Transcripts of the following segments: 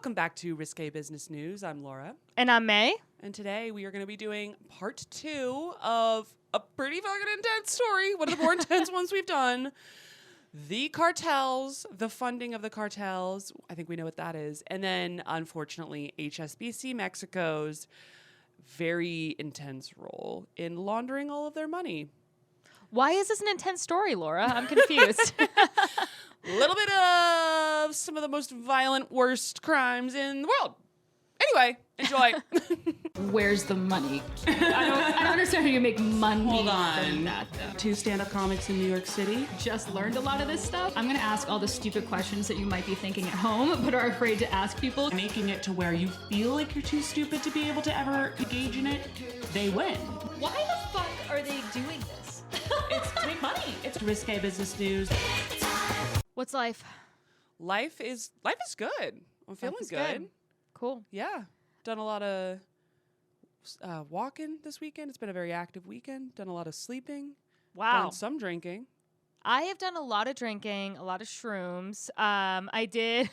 Welcome back to Risque Business News. I'm Laura. And I'm May. And today we are going to be doing part 2 of a pretty fucking intense story. One of the more intense ones we've done. The cartels, the funding of the cartels. I think we know what that is. And then, unfortunately, HSBC Mexico's very intense role in laundering all of their money. Why is this an intense story, Laura? I'm confused. A little bit of some of the most violent, worst crimes in the world. Anyway, enjoy. Where's the money? I don't understand how you make money. Hold on. From that, though. 2 stand-up comics in New York City. Just learned a lot of this stuff. I'm gonna ask all the stupid questions that you might be thinking at home, but are afraid to ask people. Making it to where you feel like you're too stupid to be able to ever engage in it, they win. Why the fuck are they doing this? It's to make money. It's Risque Business News. What's life? Life is good. I'm feeling good. Cool. Yeah. Done a lot of walking this weekend. It's been a very active weekend. Done a lot of sleeping. Wow. Done some drinking. I have done a lot of drinking, a lot of shrooms. I did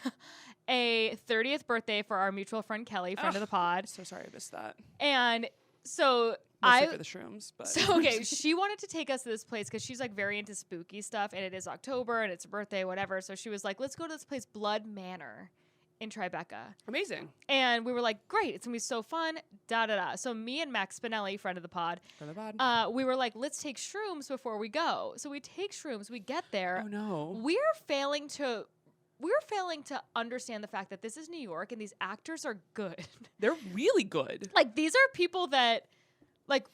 a 30th birthday for our mutual friend Kelly, friend of the pod. So sorry I missed that. And so Mostly for the shrooms, but okay, she wanted to take us to this place because she's like very into spooky stuff, and it is October and it's her birthday, whatever. So she was like, let's go to this place, Blood Manor in Tribeca. Amazing. And we were like, great, it's gonna be so fun, da-da-da. So me and Max Spinelli, friend of the pod, we were like, let's take shrooms before we go. So we take shrooms, we get there. Oh no. We're failing to understand the fact that this is New York and these actors are good. They're really good. Like, these are people that, like,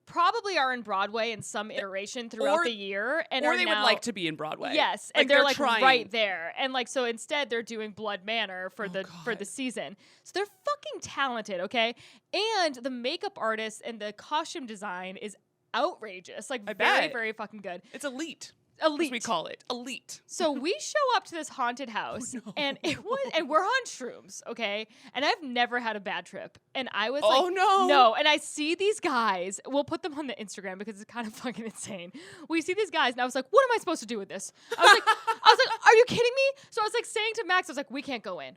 probably are in Broadway in some iteration throughout the year, and or are they now, would like to be in Broadway. Yes, like and they're like trying. right there, and like so instead they're doing Blood Manor for the season. So they're fucking talented, okay? And the makeup artist and the costume design is outrageous, like very fucking good. It's elite. Elite, as we call it, elite. So we show up to this haunted house, and we're on shrooms, okay? And I've never had a bad trip, and I was like, no. And I see these guys. We'll put them on the Instagram because it's kind of fucking insane. We see these guys, and I was like, what am I supposed to do with this? I was like, are you kidding me? So I was like saying to Max, I was like, we can't go in,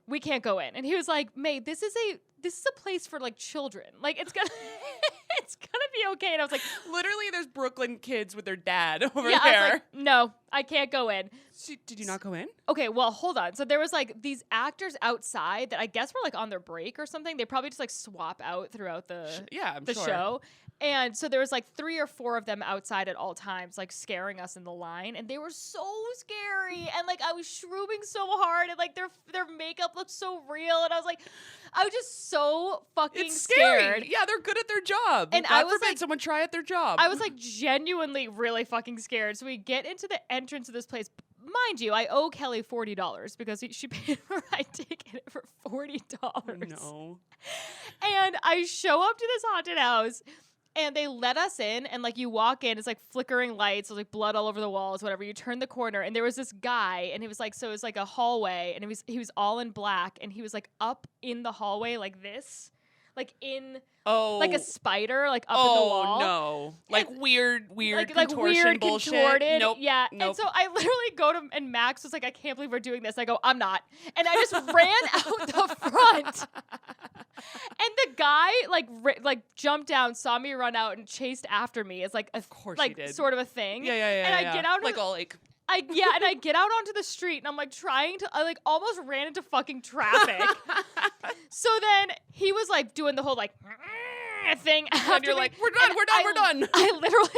and he was like, May, this is a place for like children, like it's gonna be okay. And I was like, literally, there's Brooklyn kids with their dad over there. I was like, no, I can't go in. Did you not go in? Okay, well, hold on. So there was like these actors outside that I guess were like on their break or something. They probably just like swap out throughout the show. And so there was like 3 or 4 of them outside at all times, like scaring us in the line, and they were so scary. And like I was shrooming so hard, and like their makeup looked so real, and I was just so fucking scared. Yeah, they're good at their job. And God forbid someone try at their job. I was like genuinely really fucking scared. So we get into the entrance of this place. Mind you, I owe Kelly $40 because she paid for my ticket for $40. No. And I show up to this haunted house, and they let us in, and like you walk in, it's like flickering lights, there's like blood all over the walls, whatever. You turn the corner, and there was this guy, and it was like, so it was like a hallway, and he was all in black, and he was like up in the hallway like this, like in like a spider, like up in the wall. Oh no, like weird like weird bullshit. Contorted. Nope. Yeah. Nope. And so I literally go to, and Max was like, I can't believe we're doing this. I go, I'm not. And I just ran out the front. And the guy like jumped down, saw me run out, and chased after me as like of course like he did. sort of a thing. Yeah. And I get out like all like. and I get out onto the street, and I'm like I like almost ran into fucking traffic. So then he was like doing the whole like thing after and you're like, we're done. I literally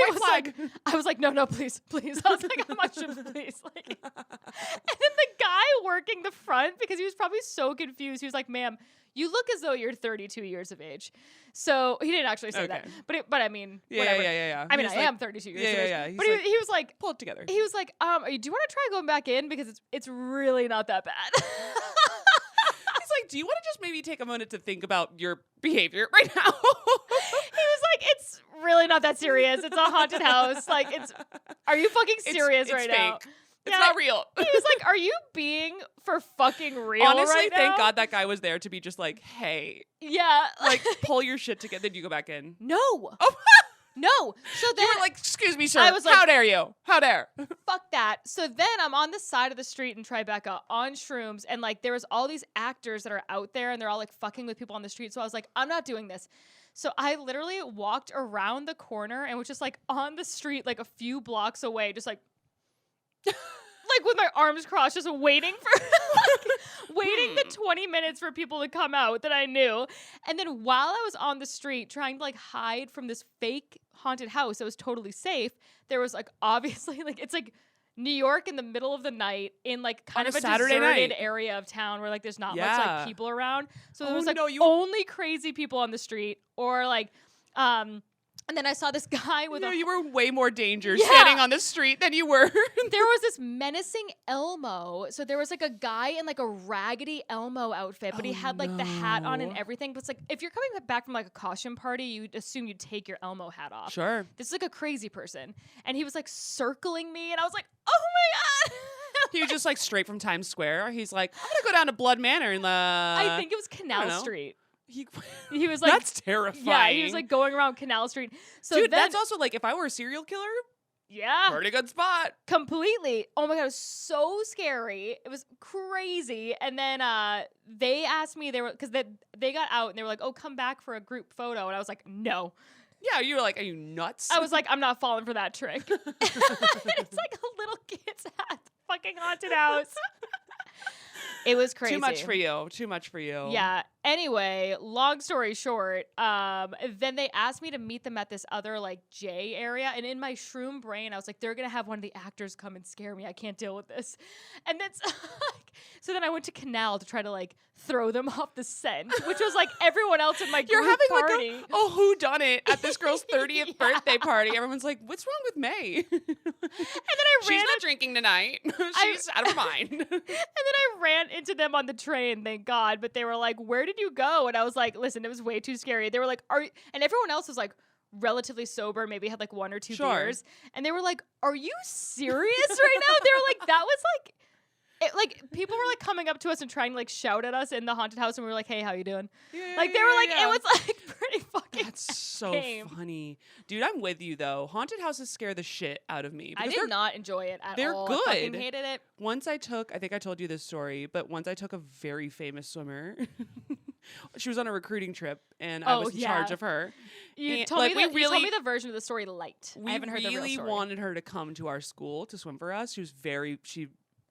I was like, no, please. I was like, how much, please? Like, and then the guy working the front, because he was probably so confused, he was like, ma'am, you look as though you're 32 years of age. So he didn't actually say that, but I mean, whatever. Yeah. I mean, I am 32 years of age. Yeah. But he was like, pull it together. He was like, do you want to try going back in, because it's really not that bad. He's like, do you want to just maybe take a minute to think about your behavior right now? He was like, it's really not that serious. It's a haunted house. Like, are you fucking serious right now? It's not real. He was like, are you being for fucking real Honestly, right now? thank God that guy was there to be just like, hey. Yeah. Like, pull your shit together. Then you go back in. No. Oh. No. So then You were like, excuse me, sir. I was like, how dare you? How dare? fuck that. So then I'm on the side of the street in Tribeca on shrooms, and like there was all these actors that are out there, and they're all like fucking with people on the street. So I was like, I'm not doing this. So I literally walked around the corner and was just like on the street, like a few blocks away, just like like with my arms crossed, just waiting for waiting the 20 minutes for people to come out that I knew. And then while I was on the street trying to like hide from this fake haunted house that was totally safe, there was like obviously like it's like New York in the middle of the night in like kind of a Saturday deserted night area of town where like there's not much Yeah. like people around. So there Oh, was like no, you- only crazy people on the street or like and then I saw this guy with You were way more danger Yeah. standing on the street than you were. there was this menacing Elmo. So there was like a guy in like a raggedy Elmo outfit, but he had like the hat on and no. everything. But it's like if you're coming back from like a costume party, you'd assume you'd take your Elmo hat off. Sure. This is like a crazy person. And he was like circling me and I was like, oh my God. He was just like straight from Times Square. He's like, I'm gonna go down to Blood Manor in the. I think it was Canal know. Street. he He was like, that's terrifying. yeah, he was like going around Canal Street. So dude, then, that's also like if I were a serial killer, yeah, pretty good spot. completely. Oh my God, it was so scary. It was crazy. And then they asked me, because they got out and they were like, oh, come back for a group photo. And I was like, no. Yeah, you were like, are you nuts? I was like, I'm not falling for that trick. It's like a little kid's at the fucking haunted house. It was crazy. Too much for you. Too much for you. Yeah. Anyway, long story short, then they asked me to meet them at this other like J area. And in my shroom brain, I was like, they're going to have one of the actors come and scare me. I can't deal with this. And that's so then I went to Canal to try to like throw them off the scent, which was like everyone else in my group You're having party. like a whodunit at this girl's 30th Yeah. birthday party. Everyone's like, what's wrong with May? And then I She's ran not drinking tonight. She's out of her mind. And then I ran into them on the train, thank God. But they were like, where did you go? And I was like, listen, it was way too scary. They were like, and everyone else was like relatively sober, maybe had like one or two Sure. beers. And they were like, are you serious right now? They were like, that was like, like people were like coming up to us and trying to like shout at us in the haunted house. And we were like, hey, how you doing? Like they were like, it was like pretty fucking That's so tame. funny. Dude, I'm with you though. Haunted houses scare the shit out of me. I because did they're- not enjoy it at they're all. I fucking good. hated it. Once I think I told you this story, but once I took a very famous swimmer. She was on a recruiting trip, and I was in charge of her. You And, told, like, me we you told really- me the version of the story light. We I haven't heard the real really story. wanted her to come to our school to swim for us. She was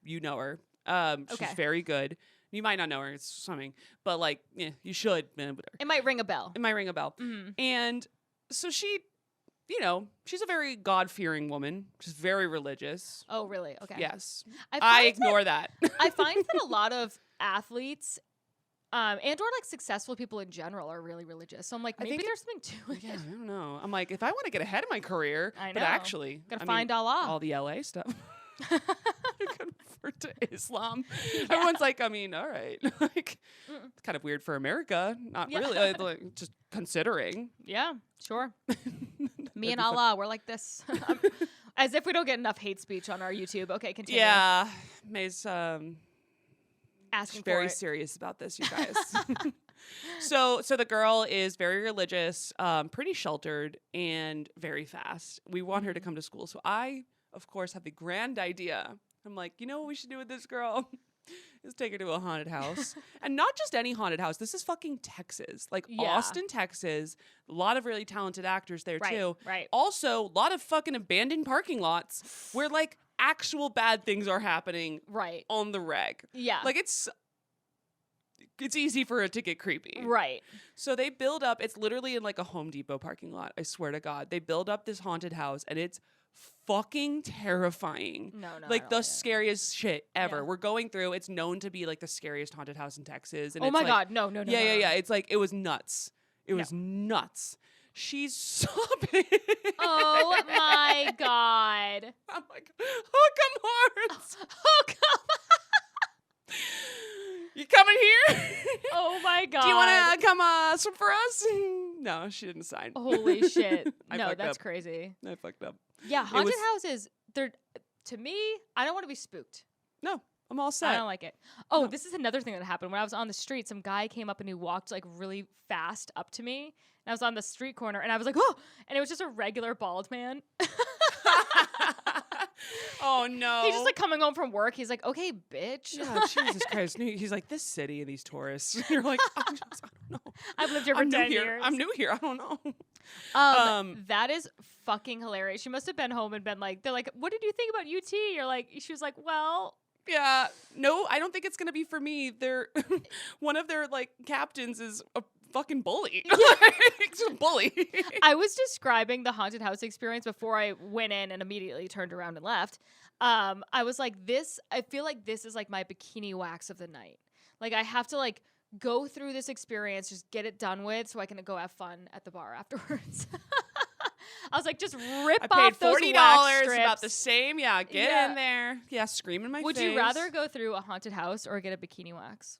you know her. She's Okay. very good. You might not know her. It's swimming, but like, yeah, you should. Whatever. It might ring a bell. It might ring a bell. Mhm. And so she, she's a very God-fearing woman. She's very religious. Oh, really? Okay. Yes. I I find ignore that. I find that a lot of athletes and or like successful people in general are really religious. So I'm like, I maybe think there's something to it. Yeah, I don't know. I'm like, if I want to get ahead in my career, I but know. actually, Gotta I find mean, Allah. all the LA stuff. Convert to Islam. Everyone's like, I mean, all right, like, it's kind of weird for America. Not Yeah. really, like, just considering. Yeah, sure. Me That'd and be fun. Allah, we're like this. As if we don't get enough hate speech on our YouTube. Okay, continue. Yeah, May's Asking for very it. serious about this, you guys. So the girl is very religious, pretty sheltered, and very fast. We want her to come to school. So I, of course, have the grand idea. I'm like, you know what we should do with this girl? Is take her to a haunted house. And not just any haunted house. This is fucking Texas. Like Yeah. Austin, Texas. A lot of really talented actors there Right, too. right. Also, a lot of fucking abandoned parking lots where like actual bad things are happening Right. on the reg. Yeah. Like it's easy for it to get creepy. right. So they build up, it's literally in like a Home Depot parking lot. I swear to God. They build up this haunted house and it's fucking terrifying. No, Like I don't the like it. scariest shit ever. Yeah. We're going through, it's known to be like the scariest haunted house in Texas. And Oh it's my like, God. No. Yeah. It's like, it was nuts. It No. was nuts. She's sobbing. Oh my God. I'm like, hook 'em horns. Oh, come You coming here? Oh my God. Do you want to come swim for us? No, she didn't sign. Holy shit. I No, fucked that's up. crazy. I fucked up. Yeah, haunted was- houses, they're, to me, I don't want to be spooked. No. I'm all set. I don't like it. Oh, this is another thing that happened. When I was on the street, some guy came up and he walked like really fast up to me. And I was on the street corner and I was like, oh, and it was just a regular bald man. Oh no. He's just like coming home from work. He's like, okay, bitch. Yeah, Jesus Christ. He's like, this city and these tourists. You're like, I don't know. I've lived here for 10 years. I'm new here. I don't know. That is fucking hilarious. She must have been home and been like, they're like, what did you think about UT? You're like, she was like, well. Yeah, no, I don't think it's going to be for me. They're one of their like captains is a fucking bully. He's a bully. I was describing the haunted house experience before I went in and immediately turned around and left. I was like, I feel like this is like my bikini wax of the night. Like I have to like go through this experience, just get it done with so I can go have fun at the bar afterwards. I was like, just rip off those $40, wax strips. about the same. Yeah, get in there. Yeah, scream in my face. Would you rather go through a haunted house or get a bikini wax?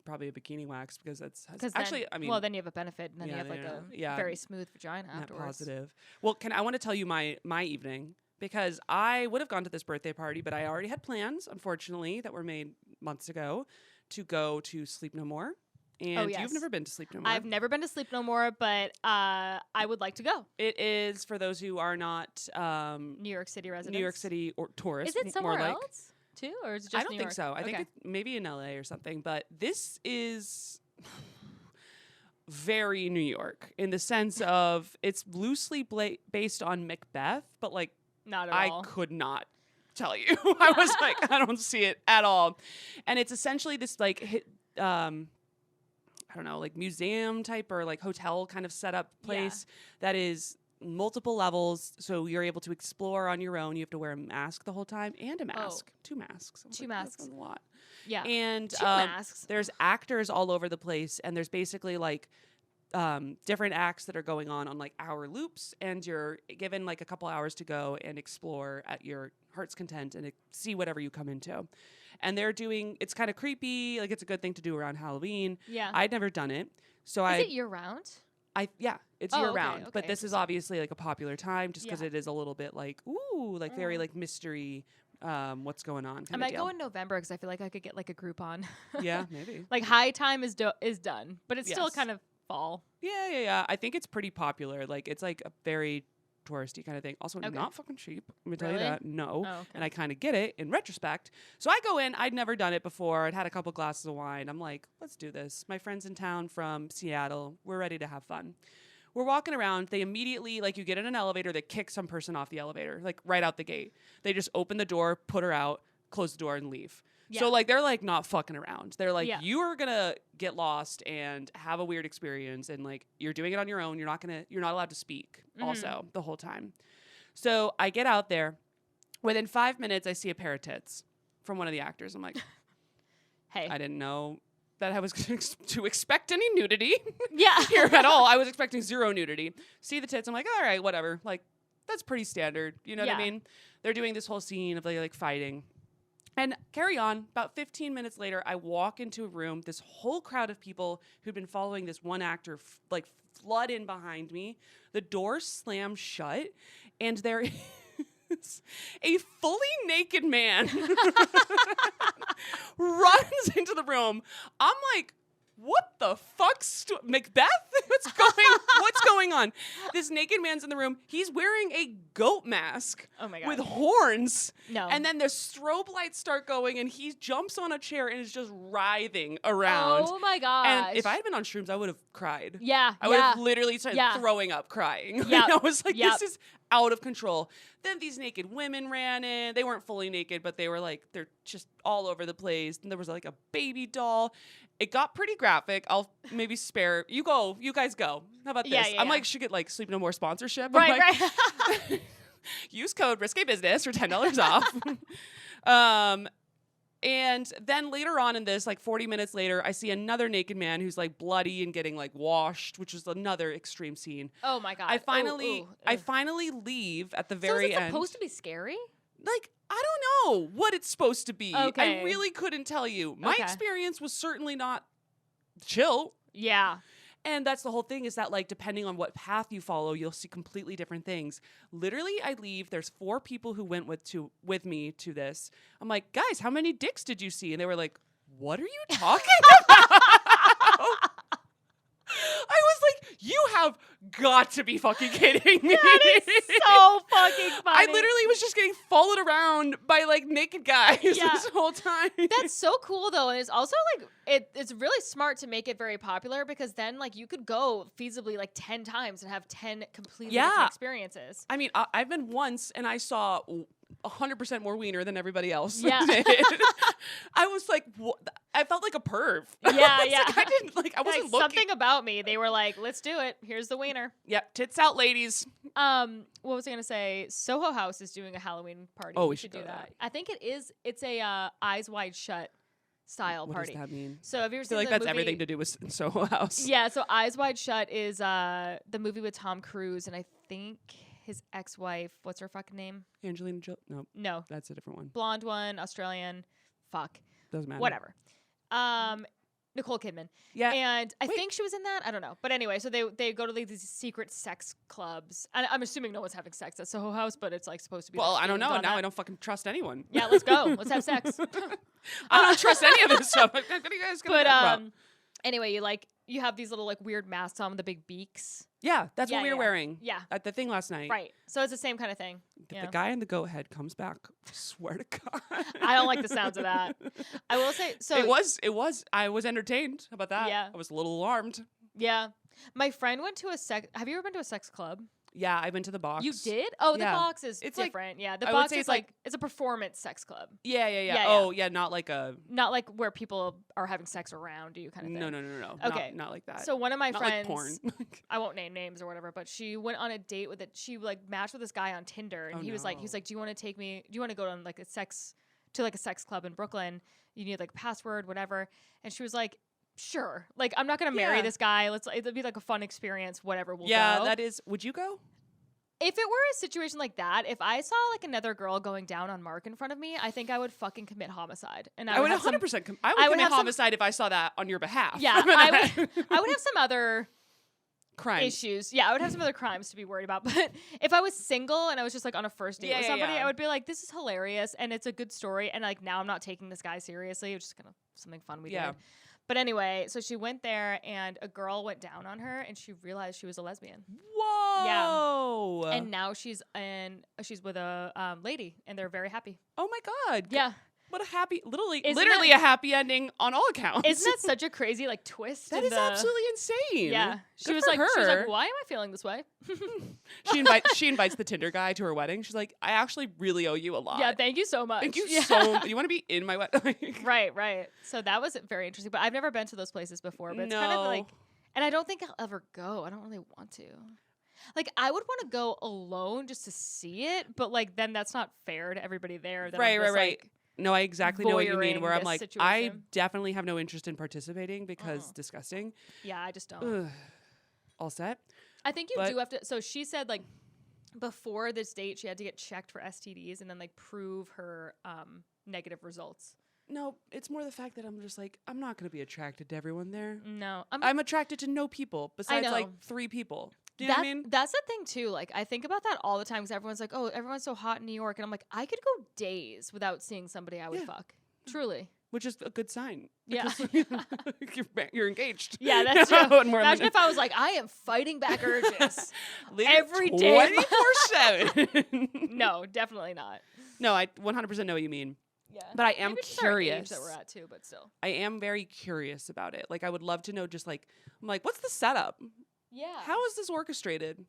Probably a bikini wax because that's actually, I mean, well, then you have a benefit, and then you have like a very smooth vagina afterwards. Positive. Well, I want to tell you my evening because I would have gone to this birthday party, but I already had plans, unfortunately, that were made months ago to go to Sleep No More. And you've never been to Sleep No More. I've never been to Sleep No More, but I would like to go. It is for those who are not New York City residents. New York City or tourists. Is it somewhere else too, or is it just I don't New think York? so. I think it's maybe in LA or something. But this is very New York in the sense of it's loosely based on Macbeth, but like not at all. I could not tell you. I was like, I don't see it at all. And it's essentially this like I don't know, like museum type or like hotel kind of setup place that is multiple levels. So you're able to explore on your own. You have to wear a mask the whole time and a mask. 2 masks. Two masks. That's a lot. Yeah. And 2 masks. There's actors all over the place. And there's basically like different acts that are going on like hour loops. And you're given like a couple hours to go and explore at your heart's content and see whatever you come into. And they're doing, it's kind of creepy. Like it's a good thing to do around Halloween. Yeah. I'd never done it. So Is it year round? Yeah, it's year round. Okay, but this is obviously like a popular time just because it is a little bit like, ooh, like very like mystery, what's going on. I might go in November because I feel like I could get like a Groupon. Yeah, maybe. Like high time is done, but it's still kind of fall. Yeah. I think it's pretty popular. Like it's like a very touristy kind of thing. Also not fucking cheap. Let me tell you that. No. Oh, okay. And I kind of get it in retrospect. So I go in. I'd never done it before. I'd had a couple glasses of wine. I'm like, let's do this. My friend's in town from Seattle. We're ready to have fun. We're walking around. They immediately, like you get in an elevator, they kick some person off the elevator, like right out the gate. They just open the door, put her out, close the door and leave. Yeah. So like they're like not fucking around. They're like, you are gonna get lost and have a weird experience, and like you're doing it on your own. You're not allowed to speak also the whole time. So I get out there. Within 5 minutes, I see a pair of tits from one of the actors. I'm like, hey, I didn't know that I was going to expect any nudity yeah. here at all. I was expecting zero nudity. See the tits. I'm like, all right, whatever. Like that's pretty standard. You know what I mean? They're doing this whole scene of like fighting. And carry on. About 15 minutes later, I walk into a room. This whole crowd of people who'd been following this one actor like flood in behind me. The door slams shut, and there is a fully naked man runs into the room. I'm like, what the fuck? Macbeth? What's going on? This naked man's in the room. He's wearing a goat mask. Oh my God. With horns. No. And then the strobe lights start going and he jumps on a chair and is just writhing around. Oh my gosh. And if I had been on shrooms, I would have cried. Yeah. I would have literally started throwing up crying. Yeah. I was like, this is out of control. Then these naked women ran in. They weren't fully naked, but they were like, they're just all over the place. And there was like a baby doll. It got pretty graphic. I'll maybe spare you. You guys go. How about this? I'm like, should get like Sleep No More sponsorship. Right. Use code Risque Business for $10 off. And then later on in this, like 40 minutes later, I see another naked man who's like bloody and getting like washed, which is another extreme scene. Oh my God. I finally leave at the very end. So is it supposed to be scary? Like, I don't know what it's supposed to be. Okay. I really couldn't tell you. My experience was certainly not chill. Yeah. And that's the whole thing, is that like depending on what path you follow, you'll see completely different things. Literally, I leave. There's 4 people who went with me to this. I'm like, guys, how many dicks did you see? And they were like, what are you talking about? I was like, you have got to be fucking kidding me. That is so fucking funny. I literally was just getting followed around by like naked guys this whole time. That's so cool though, and it's also like it's really smart to make it very popular, because then like you could go feasibly like 10 times and have 10 completely different experiences. I mean, I've been once and I saw 100% more wiener than everybody else. Yeah. did. I was like, what? I felt like a perv. Yeah, It's like, I didn't like. I wasn't looking. Something about me. They were like, "Let's do it. Here's the wiener." Yep, tits out, ladies. What was I gonna say? Soho House is doing a Halloween party. Oh, we should do that. I think it is. It's a Eyes Wide Shut style party. What does that mean? So have you ever I seen feel like the that's movie? everything to do with Soho House. Yeah. So Eyes Wide Shut is the movie with Tom Cruise, and I think his ex-wife. What's her fucking name? Angelina Jolie. No, That's a different one. blonde one, Australian. Fuck. Doesn't matter. Whatever. Nicole Kidman. Yeah. And I think she was in that. I don't know. But anyway, so they go to like these secret sex clubs. And I'm assuming no one's having sex at Soho House, but it's like supposed to be. Well, like, I don't know. themed on Now that. I don't fucking trust anyone. Yeah, let's go. Let's have sex. I don't trust any of this stuff. What are you guys gonna But talk about? anyway, you have these little like weird masks on with the big beaks. Yeah, that's Yeah, what we were yeah. wearing. Yeah. At the thing last night. Right. So it's the same kind of thing. If Yeah. the guy in the goat head comes back, I swear to God. I don't like the sounds of that. I will say so. It was. I was entertained. How about that? Yeah. I was a little alarmed. Yeah. My friend went to have you ever been to a sex club? Yeah, I went to the box. You did? Oh, the Yeah. box is It's like- different. Yeah, the I would box say is it's like- it's a performance sex club. Yeah. Yeah, Oh, yeah, not like a. Not like where people are having sex around you kind of thing. No. Okay. Not like that. So one of my not friends, like porn. I won't name names or whatever, but she went on a date with it. She like matched with this guy on Tinder, and Oh, he was like, no. do you want to take me? Do you want to go on like a sex club in Brooklyn? You need like a password, whatever. And she was like, sure. Like I'm not gonna marry Yeah. this guy. It'll be like a fun experience. Whatever. We'll yeah, go. that is. Would you go? If it were a situation like that, if I saw like another girl going down on Mark in front of me, I think I would fucking commit homicide. And I would have some- 100%. I would I would commit have some- homicide if I saw that on your behalf. Yeah, I would have some other crime. issues. Yeah, I would have some other crimes to be worried about. But if I was single and I was just like on a first date with somebody, I would be like, this is hilarious and it's a good story. And like now I'm not taking this guy seriously. It's just kind of something fun we did. But anyway, so she went there and a girl went down on her and she realized she was a lesbian. Whoa. And now she's with a lady and they're very happy. Oh my God. Yeah. What a happy, literally Isn't a happy ending on all accounts. Isn't that such a crazy like twist? That is absolutely insane. Yeah. She Good was for like, her. why am I feeling this way? She invites the Tinder guy to her wedding. She's like, I actually really owe you a lot. Yeah, thank you so much. Thank you Yeah. so much. You want to be in my wedding? Right. So that was very interesting. But I've never been to those places before. But it's kind of like, and I don't think I'll ever go. I don't really want to. Like, I would want to go alone just to see it, but like then that's not fair to everybody there. That I'm just, Right. like, No, I exactly know what you mean. voyeuring Where I'm this like, situation. I definitely have no interest in participating because disgusting. Yeah, I just don't. Ugh. All set. I think you But- do have to. So she said like before this date, she had to get checked for STDs and then like prove her negative results. No, it's more the fact that I'm just like, I'm not going to be attracted to everyone there. No, I'm attracted to no people besides like know. 3 people. Do you know what I mean? That's the thing too. Like I think about that all the time because everyone's like, "Oh, everyone's so hot in New York," and I'm like, I could go days without seeing somebody I would Yeah. fuck. Truly. Which is a good sign. Yeah. because you're engaged. Yeah, that's You know, true. and we're Imagine like- if I was like, I am fighting back urges. Literally every day. 24/7. No, definitely not. No, I 100% know what you mean. Yeah. But I am Maybe it's just our age curious. that we're at too, but still. I am very curious about it. Like, I would love to know just like, I'm like, what's the setup? Yeah. How is this orchestrated?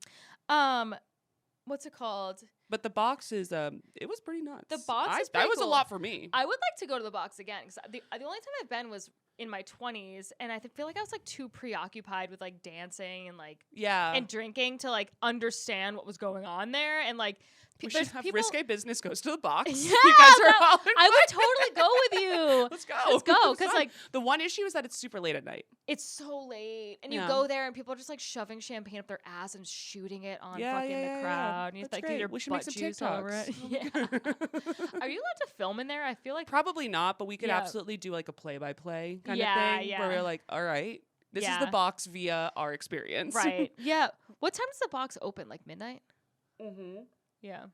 What's it called? But the box is, it was pretty nuts. The box is that pretty was cool. a lot for me. I would like to go to the box again because the only time I've been was in my 20s, and I feel like I was like too preoccupied with like dancing and like Yeah. and drinking to like understand what was going on there, and like we should have people. Risque Business goes to the box. Yeah, You guys are all I would totally go with you. Let's go. Let's go, It's 'cause, fun. like- the one issue is that it's super late at night. It's so late, and you Yeah. go there, and people are just like shoving champagne up their ass and shooting it on Yeah, fucking yeah, the crowd, and you That's like great. do your We should make butt some juice all over it. TikToks. Yeah. Are you allowed to film in there? I feel like Probably not, but we could Yeah. absolutely do like a play-by-play kind Yeah, of thing yeah. where we're like, all right, This is the box via our experience. Right. Yeah. What time does the box open? Like midnight? Mm-hmm. Yeah.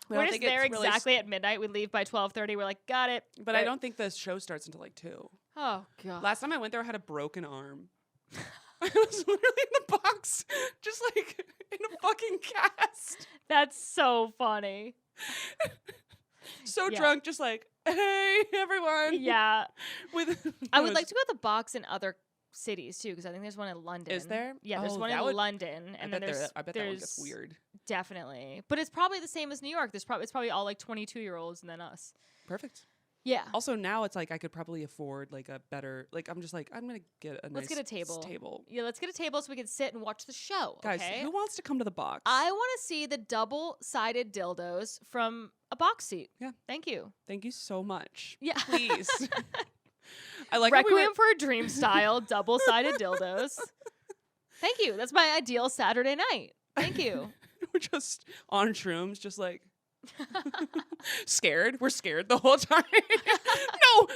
We We're don't just think it's there really exactly at midnight. We leave by 12:30. We're like, got it. But I don't think the show starts until like 2. Oh, God. Last time I went there, I had a broken arm. I was literally in the box, just like in a fucking cast. That's so funny. So drunk, just like, hey, everyone. Yeah. I would like to to go to the box in other cities too, because I think there's one in London. Is there? Yeah, there's one in London, and then there's. I bet that one gets weird. Definitely, but it's probably the same as New York. It's probably all like 22-year-olds and then us. Perfect. Yeah. Also, now it's like I could probably afford like a better, like I'm just like, I'm going to get a Let's nice get a table. table. Yeah, let's get a table so we can sit and watch the show. Guys, okay? who wants to come to the box? I want to see the double-sided dildos from a box seat. Yeah. Thank you. Thank you so much. Yeah. Please. I like Requiem for a Dream style double-sided dildos. Thank you. That's my ideal Saturday night. Thank you. We're just on shrooms, just like scared. We're scared the whole time. No.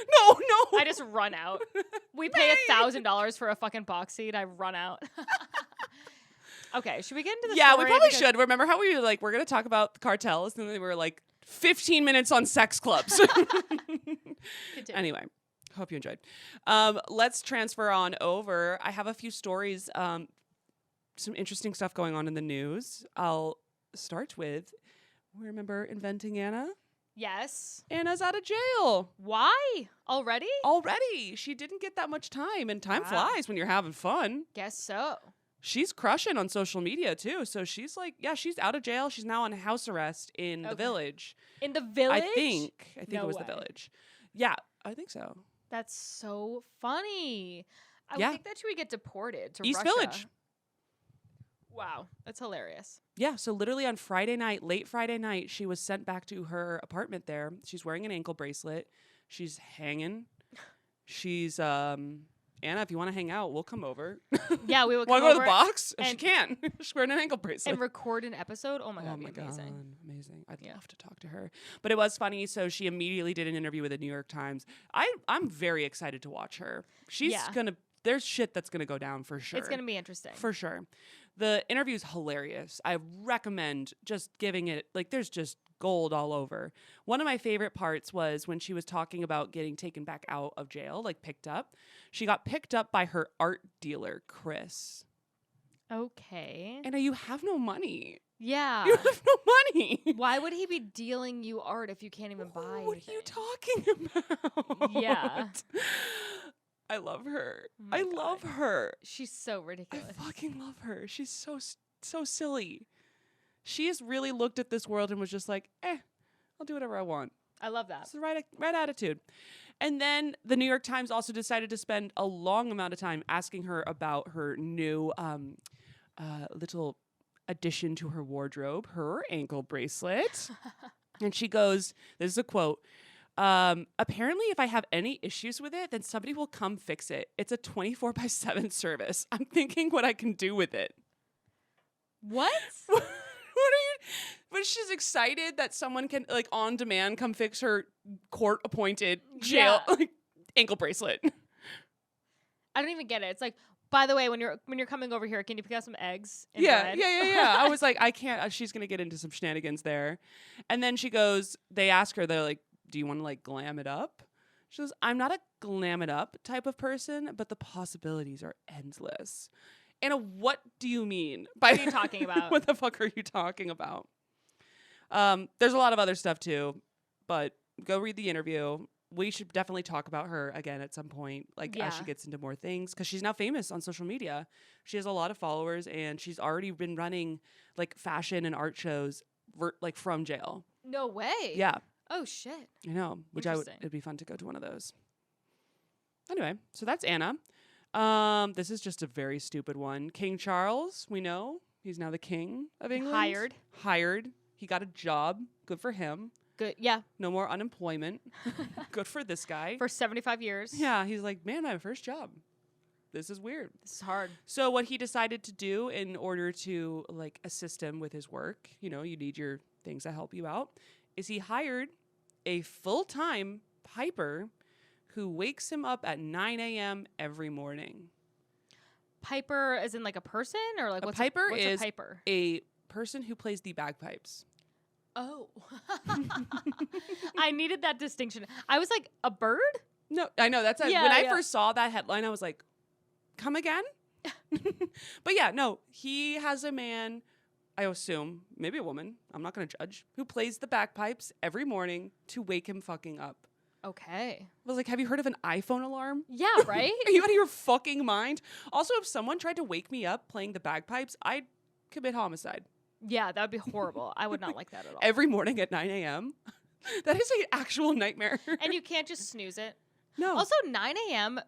I just run out. We pay $1,000 for a fucking box seat. I run out. Okay, should we get into the Yeah, story? we probably should. Remember how we were like, we're going to talk about the cartels, and then we were like 15 minutes on sex clubs. Anyway, hope you enjoyed. Let's transfer on over. I have a few stories, some interesting stuff going on in the news. I'll start with, remember Inventing Anna? Yes. Anna's out of jail. Why? Already? She didn't get that much time, and time Wow. flies when you're having fun. Guess so. She's crushing on social media, too. So she's like, yeah, she's out of jail. She's now on house arrest in the village. In the village? I think No it was way. the village. Yeah, I think so. That's so funny. I Yeah. would think that she would get deported to East Russia. Village. Wow. That's hilarious. Yeah, so literally on Friday night, late Friday night, she was sent back to her apartment there. She's wearing an ankle bracelet. She's hanging. She's, Anna, if you want to hang out, we'll come over. Yeah, we would Want come to go to the over box? She can. She's wearing an ankle bracelet. and record an episode. Oh my God, Oh it'd my be amazing. God, amazing. I'd love to talk to her. But it was funny. So she immediately did an interview with the New York Times. I'm very excited to watch her. She's going to, there's shit that's going to go down for sure. It's going to be interesting. For sure. The interview's hilarious. I recommend just giving it, like, there's just gold all over. One of my favorite parts was when she was talking about getting taken back out of jail, like picked up. She got picked up by her art dealer, Chris. Okay. And you have no money. Yeah. You have no money. Why would he be dealing you art if you can't even buy What anything? are you talking about? Yeah. I love her. Oh my I God. love her. She's so I ridiculous. fucking love her. She's so silly. She has really looked at this world and was just like, I'll do whatever I want. I love that. It's the right attitude. And then the New York Times also decided to spend a long amount of time asking her about her new little addition to her wardrobe, her ankle bracelet. And she goes, this is a quote, apparently if I have any issues with it, then somebody will come fix it. It's a 24/7 service. I'm thinking what I can do with it. What? What are you? But she's excited that someone can, like, on demand come fix her court-appointed jail ankle bracelet. I don't even get it. It's like, by the way, when you're coming over here, can you pick out some eggs? And Yeah. bread? I was like, I can't. She's gonna get into some shenanigans there, and then she goes. They ask her. They're like, "Do you want to like glam it up?" She goes, "I'm not a glam it up type of person, but the possibilities are endless." Anna, what do you mean? What are you talking about? What the fuck are you talking about? There's a lot of other stuff too, but go read the interview. We should definitely talk about her again at some point, like as she gets into more things, because she's now famous on social media. She has a lot of followers, and she's already been running like fashion and art shows, like from jail. No way. Yeah, Oh shit. I know. Which it'd be fun to go to one of those. Anyway, so that's Anna. This is just a very stupid one. King Charles, we know he's now the king of England. Hired. He got a job. Good for him. Good. Yeah. No more unemployment. Good for this guy. For 75 years. Yeah, he's like, man, my first job. This is weird. This is hard. So what he decided to do in order to like assist him with his work, you know, you need your things to help you out, is he hired a full-time piper who wakes him up at 9 a.m. every morning. piper as in like a person or like what's a piper? A person who plays the bagpipes. Oh. I needed that distinction. I was like, a bird? No, I know. When I first saw that headline, I was like, come again? But yeah, no, he has a man, I assume, maybe a woman, I'm not going to judge, who plays the bagpipes every morning to wake him fucking up. Okay. I was like, have you heard of an iPhone alarm? Yeah, right? Are you out of your fucking mind? Also, if someone tried to wake me up playing the bagpipes, I'd commit homicide. Yeah, that would be horrible. I would not like that at all. Every morning at 9 a.m.? That is an actual nightmare. And you can't just snooze it. No. Also, 9 a.m.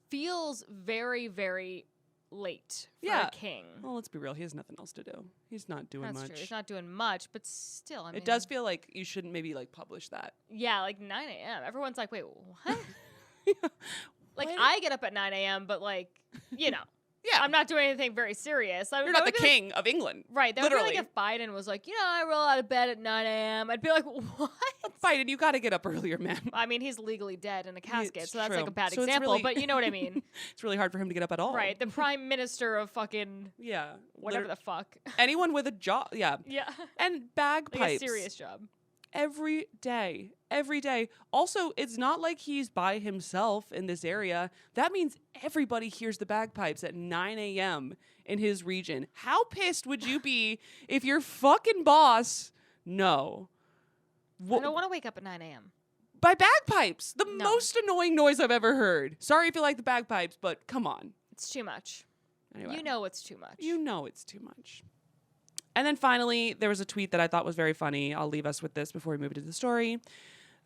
feels very, very late for a king. Well, let's be real. He has nothing else to do. He's not doing much. That's true. He's not doing much, but still, I mean. It does feel like you shouldn't maybe like publish that. Yeah, like 9 a.m. Everyone's like, wait, what? Like, I get up at 9 a.m., but like, you know. Yeah. I'm not doing anything very serious. You're not the king of England. Right. That literally. would be like if Biden was like, I roll out of bed at 9 a.m. I'd be like, what? Biden, you got to get up earlier, man. I mean, he's legally dead in a casket, so that's true. like a bad So example, but you know what I mean. It's really hard for him to get up at all. Right. The prime minister of fucking whatever the fuck. Anyone with a job. Yeah. Yeah. And bagpipes. Like a serious job. Every day. Every day. Also, it's not like he's by himself in this area. That means everybody hears the bagpipes at 9 a.m. in his region. How pissed would you be if your fucking boss... No. I don't want to wake up at 9 a.m. By bagpipes. The most annoying noise I've ever heard. Sorry if you like the bagpipes, but come on. It's too much. Anyway. You know it's too much. You know it's too much. And then finally, there was a tweet that I thought was very funny. I'll leave us with this before we move into the story.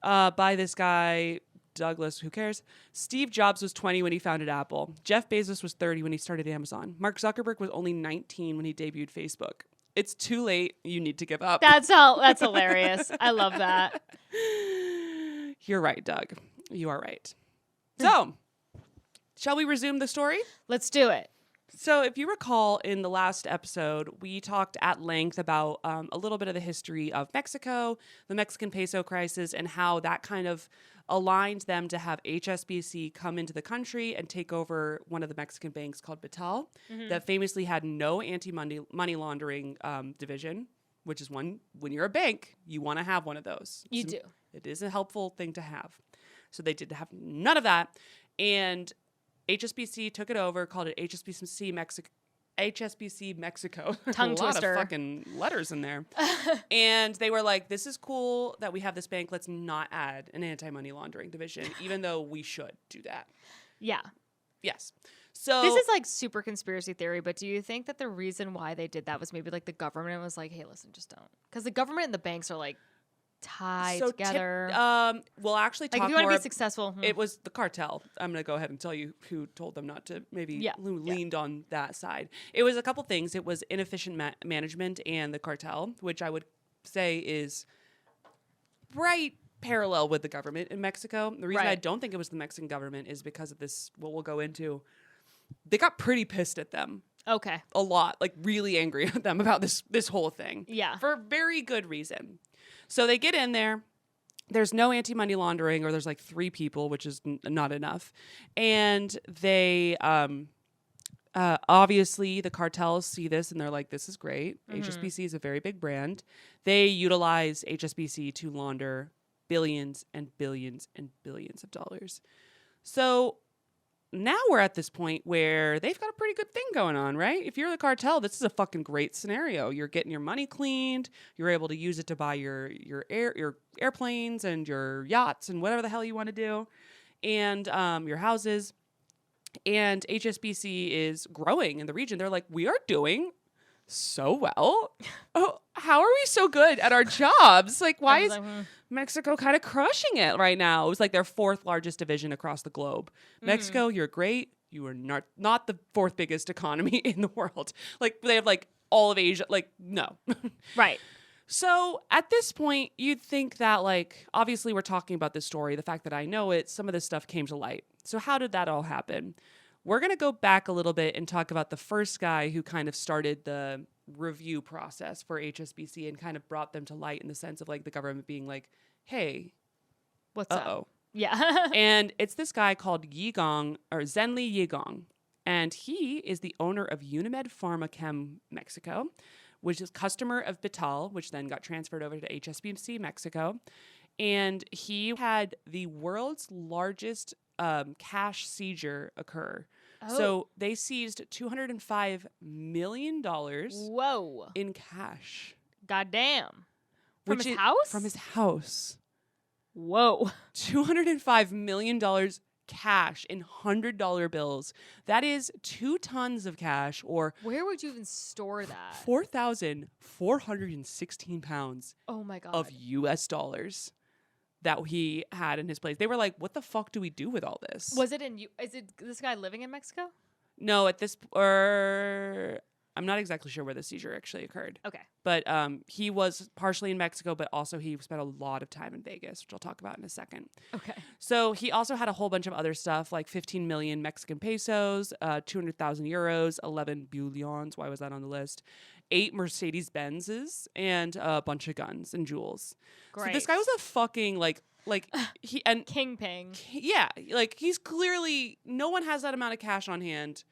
By this guy, Douglas, who cares? Steve Jobs was 20 when he founded Apple. Jeff Bezos was 30 when he started Amazon. Mark Zuckerberg was only 19 when he debuted Facebook. It's too late. You need to give up. That's hilarious. I love that. You're right, Doug. You are right. So, shall we resume the story? Let's do it. So if you recall, in the last episode, we talked at length about a little bit of the history of Mexico, the Mexican peso crisis, and how that kind of aligned them to have HSBC come into the country and take over one of the Mexican banks called Vital, that famously had no anti-money laundering division, which is one, when you're a bank, you want to have one of those. You do. It is a helpful thing to have. So they did have none of that. And HSBC took it over, called it HSBC Mexico. Tongue a twister. lot of fucking letters in there. And they were like, this is cool that we have this bank. Let's not add an anti-money laundering division, even though we should do that. Yeah. Yes. So this is like super conspiracy theory, but do you think that the reason why they did that was maybe like the government was like, hey, listen, just don't. Because the government and the banks are like tied together. We'll actually talk like if you want to be successful. It was the cartel. I'm going to go ahead and tell you who told them not to, maybe who leaned on that side. It was a couple things. It was inefficient management and the cartel, which I would say is right parallel with the government in Mexico. The reason I don't think it was the Mexican government is because of this, what we'll go into. They got pretty pissed at them. Okay. A lot, like really angry at them about this whole thing. Yeah. For very good reason. So they get in there. There's no anti-money laundering, or there's like 3 people, which is not enough. And they, obviously, the cartels see this and they're like, this is great. HSBC is a very big brand. They utilize HSBC to launder billions and billions and billions of dollars. So now we're at this point where they've got a pretty good thing going on, right? If you're the cartel, this is a fucking great scenario. You're getting your money cleaned. You're able to use it to buy your airplanes and your yachts and whatever the hell you want to do, and your houses. And HSBC is growing in the region. They're like, we are doing so well. Oh, how are we so good at our jobs? Like, why is Mexico kind of crushing it right now? It was like their 4th largest division across the globe. Mexico, you're great. You are not the 4th biggest economy in the world. Like, they have like all of Asia. Like, no. Right. So at this point, you'd think that, like, obviously we're talking about this story, the fact that I know it, some of this stuff came to light. So how did that all happen? We're going to go back a little bit and talk about the first guy who kind of started the review process for HSBC and kind of brought them to light in the sense of like the government being like, hey, what's up? Uh-oh. Yeah. And it's this guy called Zenli Yigong. And he is the owner of Unimed Pharmachem Mexico, which is customer of Vital, which then got transferred over to HSBC Mexico. And he had the world's largest cash seizure occur. Oh. So they seized $205 million Whoa. in cash. Goddamn. From his house? From his house. Whoa. $205 million cash in $100 bills. That is 2 tons of cash, or where would you even store that? 4,416 pounds Oh my God. of US dollars that he had in his place. They were like, what the fuck do we do with all this? Was it in you? Is it this guy living in Mexico? No, at this, I'm not exactly sure where the seizure actually occurred. Okay. But he was partially in Mexico, but also he spent a lot of time in Vegas, which I'll talk about in a second. Okay. So he also had a whole bunch of other stuff, like 15 million Mexican pesos, 200,000 euros, 11 bullions. Why was that on the list? 8 Mercedes Benzes, and a bunch of guns and jewels. Great. So this guy was a fucking he and Kingpin. yeah, like he's clearly, no one has that amount of cash on hand.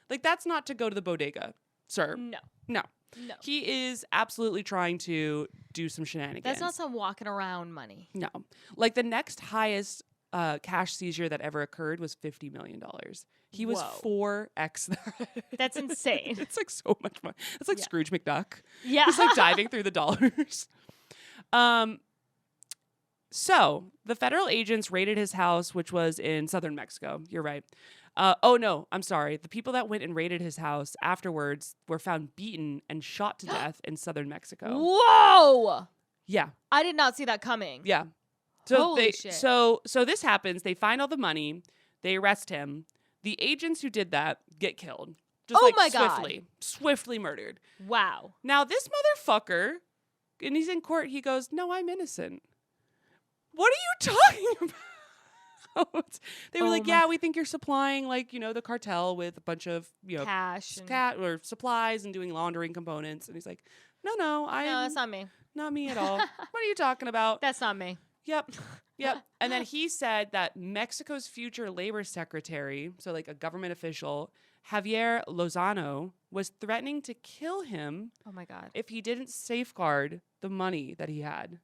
Like that's not to go to the bodega, sir. No. No. No. He is absolutely trying to do some shenanigans. That's not some walking around money. No. Like the next highest cash seizure that ever occurred was $50 million. He was Whoa. 4x that. That's insane. It's like so much money. It's like Yeah. Scrooge McDuck. Yeah. He's like diving through the dollars. So the federal agents raided his house, which was in southern Mexico. You're right. Oh, no, I'm sorry. The people that went and raided his house afterwards were found beaten and shot to death in southern Mexico. Whoa. Yeah. I did not see that coming. Yeah. So Holy shit. So this happens. They find all the money. They arrest him. The agents who did that get killed. Just Oh like my God. swiftly murdered. Wow. Now this motherfucker, and he's in court, he goes, "No, I'm innocent." What are you talking about? They were like, "Yeah, we think you're supplying the cartel with a bunch of, Cash. And or supplies and doing laundering components." And he's like, "No, no, that's not me. not me at all. What are you talking about?" That's not me. Yep. And then he said that Mexico's future labor secretary, so like a government official, Javier Lozano, was threatening to kill him Oh my God. if he didn't safeguard the money that he had.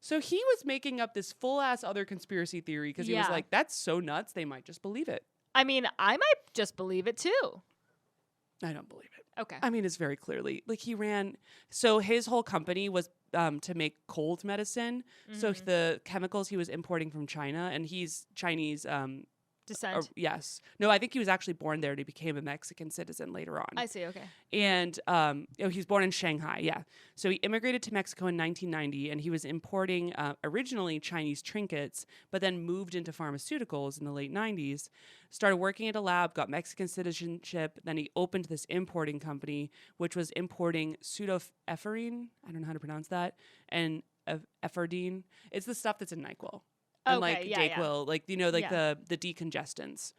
So he was making up this full-ass other conspiracy theory because he was Yeah. like, that's so nuts, they might just believe it. I mean, I might just believe it too. I don't believe it. Okay. I mean, it's very clearly, like he ran, so his whole company was to make cold medicine. So the chemicals he was importing from China, and he's Chinese, Descent. yes. No, I think he was actually born there and he became a Mexican citizen later on. I see. Okay. And he was born in Shanghai, yeah. So he immigrated to Mexico in 1990, and he was importing originally Chinese trinkets, but then moved into pharmaceuticals in the late 90s, started working at a lab, got Mexican citizenship, then he opened this importing company, which was importing pseudoephedrine, I don't know how to pronounce that, and ephedrine. It's the stuff that's in NyQuil. And Okay, Dayquil, the decongestants.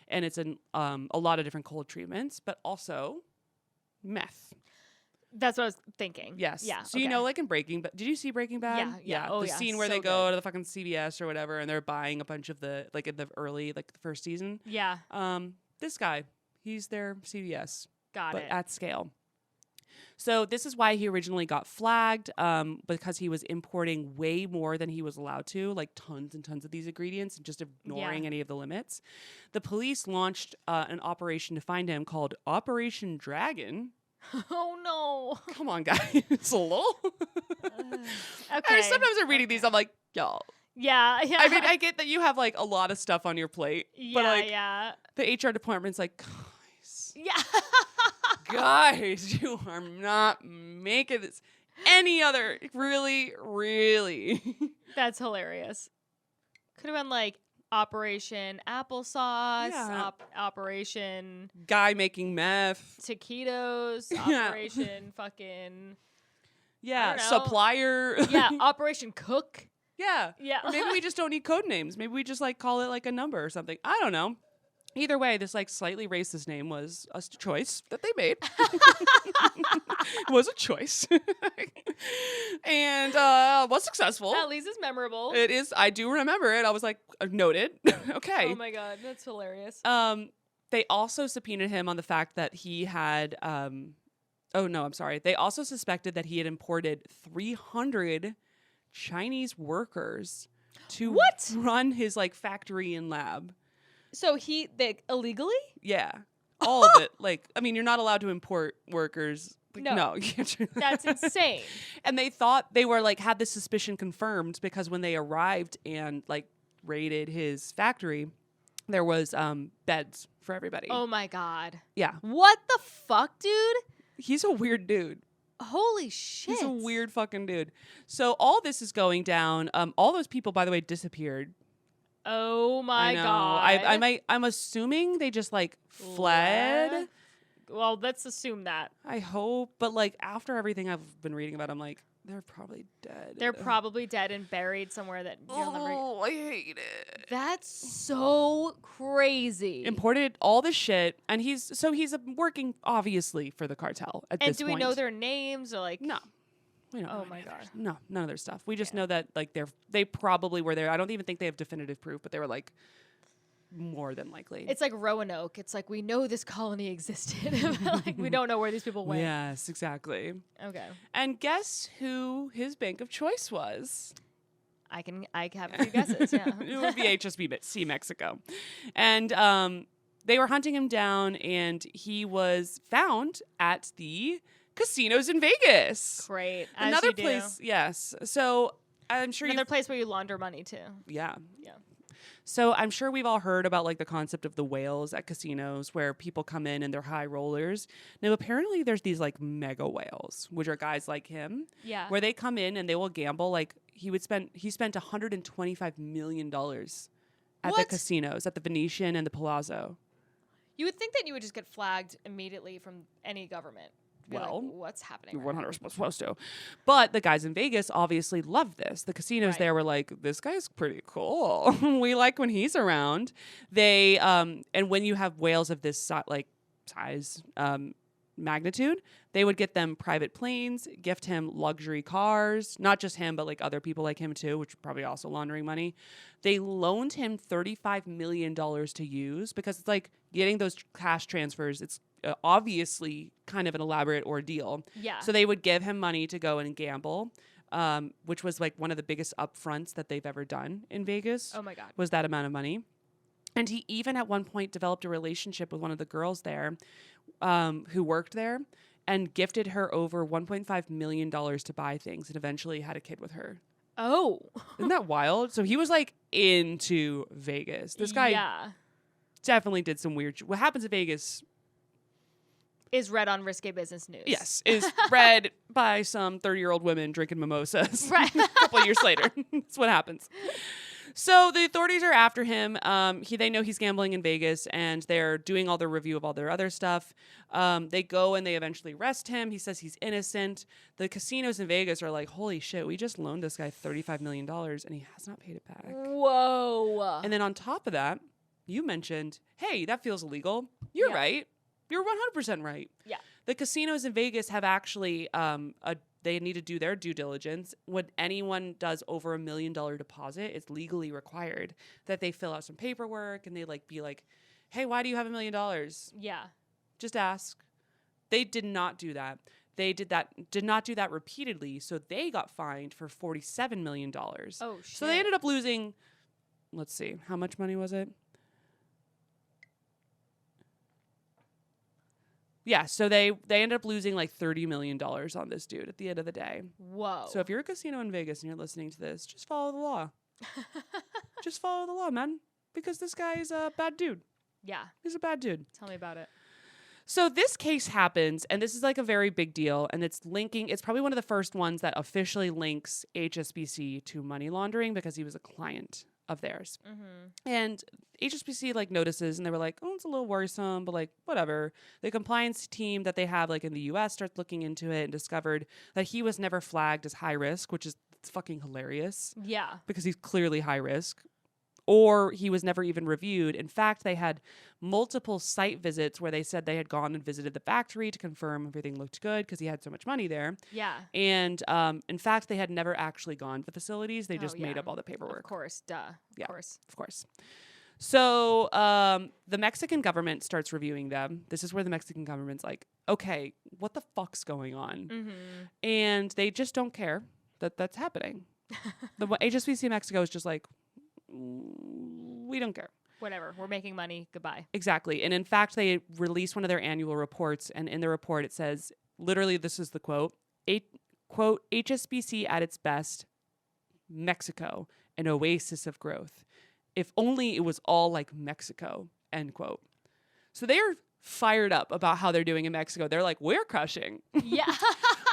And it's in a lot of different cold treatments, but also meth. That's what I was thinking. Yes. Yeah. So okay. like in Breaking Bad, did you see Breaking Bad? Yeah. Oh, the yeah. scene where So they go good. to the fucking CVS or whatever, and they're buying a bunch of the in the early the first season. Yeah. This guy, he's their CVS, Got but it. at scale. So this is why he originally got flagged, because he was importing way more than he was allowed to, like tons and tons of these ingredients, and just ignoring any of the limits. The police launched an operation to find him called Operation Dragon. Oh no. Come on, guys. It's a little. Okay. Sometimes I'm reading these, I'm like, y'all. Yeah. Yeah. I mean, I get that you have like a lot of stuff on your plate, but like yeah. the HR department's like, guys. Yeah. Guys, you are not making this any other. Really, really. That's hilarious. Could have been like Operation Applesauce, Yeah. Operation Guy making meth. Taquitos, Yeah. Operation fucking Yeah, I don't know. supplier. yeah, Operation Cook. Yeah. Yeah. Or maybe we just don't need code names. Maybe we just like call it like a number or something. I don't know. Either way, this like slightly racist name was a choice that they made. It was a choice. And was successful. At least it's memorable. It is. I do remember it. I was like, noted. Okay. Oh my god, that's hilarious. They also subpoenaed him on the fact that he had they also suspected that he had imported 300 Chinese workers to run his like factory and lab. So they illegally? Yeah. All of it. Like, I mean, you're not allowed to import workers. Like, no, you can't do that. That's insane. And they thought they were like had this suspicion confirmed because when they arrived and like raided his factory, there was beds for everybody. Oh my God. Yeah. What the fuck, dude? He's a weird dude. Holy shit. He's a weird fucking dude. So all this is going down. All those people, by the way, disappeared. Oh my God. I'm assuming they just like fled. Well, let's assume that. I hope. But like after everything I've been reading about, I'm like, they're probably dead. They're probably dead and buried somewhere that you'll never. Oh, I hate it. That's so crazy. Imported all this shit, and he's working obviously for the cartel at this point. And do we know their names or like? No. We don't know my God. No, none of their stuff. We just know that like they probably were there. I don't even think they have definitive proof, but they were like more than likely. It's like Roanoke. It's like we know this colony existed. Like we don't know where these people went. Yes, exactly. Okay. And guess who his bank of choice was? I have a few guesses. Yeah. It would be HSBC Mexico. And they were hunting him down, and he was found at the casinos in Vegas. Great. Another place. Yes. So I'm sure another place where you launder money too. Yeah. Yeah. So I'm sure we've all heard about like the concept of the whales at casinos where people come in and they're high rollers. Now apparently there's these like mega whales, which are guys like him. Yeah. Where they come in and they will gamble. Like he spent $125 million at the casinos, at the Venetian and the Palazzo. You would think that you would just get flagged immediately from any government. Well, like, what's happening? You're 100% supposed to. But the guys in Vegas obviously love this. The casinos there were like, this guy's pretty cool. We like when he's around. They and when you have whales of this size, magnitude, they would get them private planes, gift him luxury cars, not just him, but like other people like him too, which are probably also laundering money. They loaned him $35 million to use because it's like getting those cash transfers. It's obviously kind of an elaborate ordeal. Yeah. So they would give him money to go and gamble, which was like one of the biggest upfronts that they've ever done in Vegas. Oh my God. Was that amount of money. And he even at one point developed a relationship with one of the girls there who worked there and gifted her over $1.5 million to buy things and eventually had a kid with her. Oh. Isn't that wild? So he was like into Vegas. This guy definitely did some weird what happens in Vegas is read on Risque Business News. Yes, is read by some 30-year-old women drinking mimosas. Right. A couple of years later. That's what happens. So the authorities are after him. They know he's gambling in Vegas, and they're doing all their review of all their other stuff. They go and they eventually arrest him. He says he's innocent. The casinos in Vegas are like, holy shit, we just loaned this guy $35 million, and he has not paid it back. Whoa. And then on top of that, you mentioned, hey, that feels illegal. You're right. You're 100% right. Yeah. The casinos in Vegas have actually, they need to do their due diligence. When anyone does over $1 million deposit, it's legally required that they fill out some paperwork and they be like, hey, why do you have $1 million? Yeah. Just ask. They did not do that. They did not do that repeatedly. So they got fined for $47 million. Oh, shit. So they ended up losing, let's see, how much money was it? Yeah, so they ended up losing like $30 million on this dude at the end of the day. Whoa. So if you're a casino in Vegas and you're listening to this, just follow the law. Just follow the law, man. Because this guy is a bad dude. Yeah. He's a bad dude. Tell me about it. So this case happens, and this is like a very big deal, and it's probably one of the first ones that officially links HSBC to money laundering because he was a client of theirs. Mm-hmm. And HSBC notices, and they were like, oh, it's a little worrisome, but whatever. The compliance team that they have in the US starts looking into it and discovered that he was never flagged as high risk, which is fucking hilarious. Yeah. Because he's clearly high risk. Or he was never even reviewed. In fact, they had multiple site visits where they said they had gone and visited the factory to confirm everything looked good because he had so much money there. Yeah. And in fact, they had never actually gone to the facilities. They just made up all the paperwork. Of course. Duh. Yeah, Of course. Of course. So the Mexican government starts reviewing them. This is where the Mexican government's like, okay, what the fuck's going on? Mm-hmm. And they just don't care that that's happening. The HSBC Mexico is just like, we don't care. Whatever. We're making money. Goodbye. Exactly. And in fact, they released one of their annual reports. And in the report, it says, literally, this is the quote, quote, HSBC at its best, Mexico, an oasis of growth. If only it was all like Mexico, end quote. So they are fired up about how they're doing in Mexico. They're like, we're crushing. Yeah.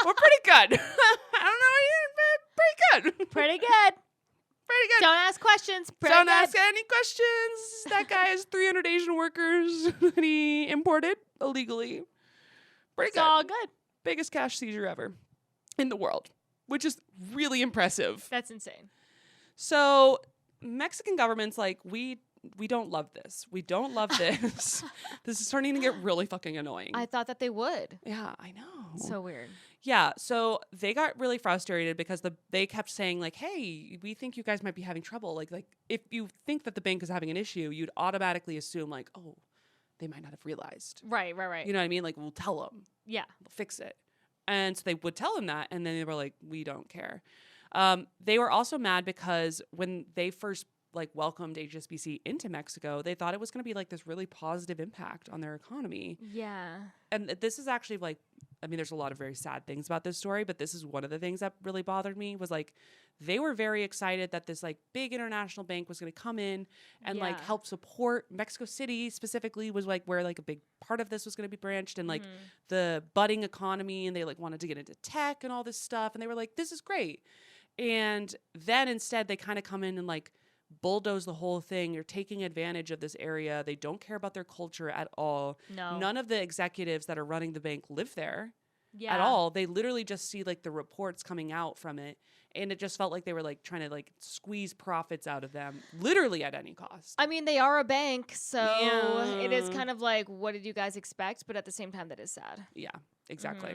We're pretty good. I don't know, pretty good. Pretty good. Pretty good. Don't ask questions. Don't ask any questions. That guy has 300 Asian workers that he imported illegally. Pretty It's good. all good. Biggest cash seizure ever in the world, which is really impressive. That's insane. So Mexican government's like, we don't love this. We don't love this. This is starting to get really fucking annoying. I thought that they would. Yeah, I know. So weird. Yeah, so they got really frustrated because they kept saying like, hey, we think you guys might be having trouble. Like if you think that the bank is having an issue, you'd automatically assume like, oh, they might not have realized. Right. You know what I mean? Like, we'll tell them. Yeah. We'll fix it. And so they would tell him that, and then they were like, we don't care. They were also mad because when they first like welcomed HSBC into Mexico, they thought it was going to be like this really positive impact on their economy. Yeah. And this is actually like, I mean, there's a lot of very sad things about this story, but this is one of the things that really bothered me was like, they were very excited that this like big international bank was going to come in and like help support Mexico City specifically was like where like a big part of this was going to be branched and like the budding economy. And they like wanted to get into tech and all this stuff. And they were like, this is great. And then instead they kind of come in and like bulldoze the whole thing. You're taking advantage of this area. They don't care about their culture at all. No. None of the executives that are running the bank live there Yeah. at all. They literally just see like the reports coming out from it. And it just felt like they were like trying to like squeeze profits out of them literally at any cost. I mean, they are a bank, so Yeah. it is kind of like, what did you guys expect? But at the same time, that is sad. Yeah, exactly.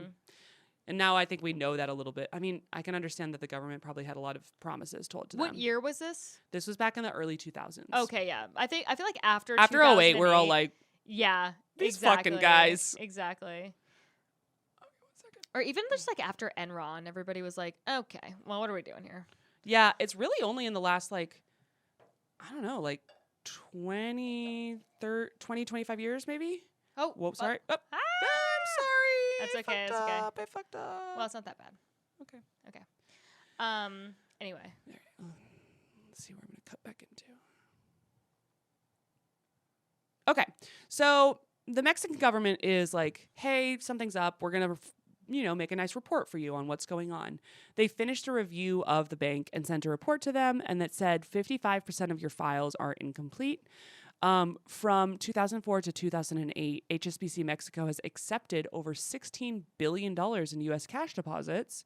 And now I think we know that a little bit. I mean, I can understand that the government probably had a lot of promises told to them. What year was this? This was back in the early 2000s. Okay, yeah. I feel like after 08, we're all like, yeah, these exactly. fucking guys. Exactly. Or even just like after Enron, everybody was like, okay, well, what are we doing here? yeah, it's really only in the last like, I don't know, like 20, 25 years maybe? Oh, Whoa, sorry. Oh, ah! I'm sorry. That's okay, I that's okay. I fucked up. Well, it's not that bad. Okay. Anyway. Let's see where I'm going to cut back into. Okay. So the Mexican government is like, hey, something's up. We're going to, make a nice report for you on what's going on. They finished a review of the bank and sent a report to them, and that said 55% of your files are incomplete. From 2004 to 2008, HSBC Mexico has accepted over $16 billion in U.S. cash deposits.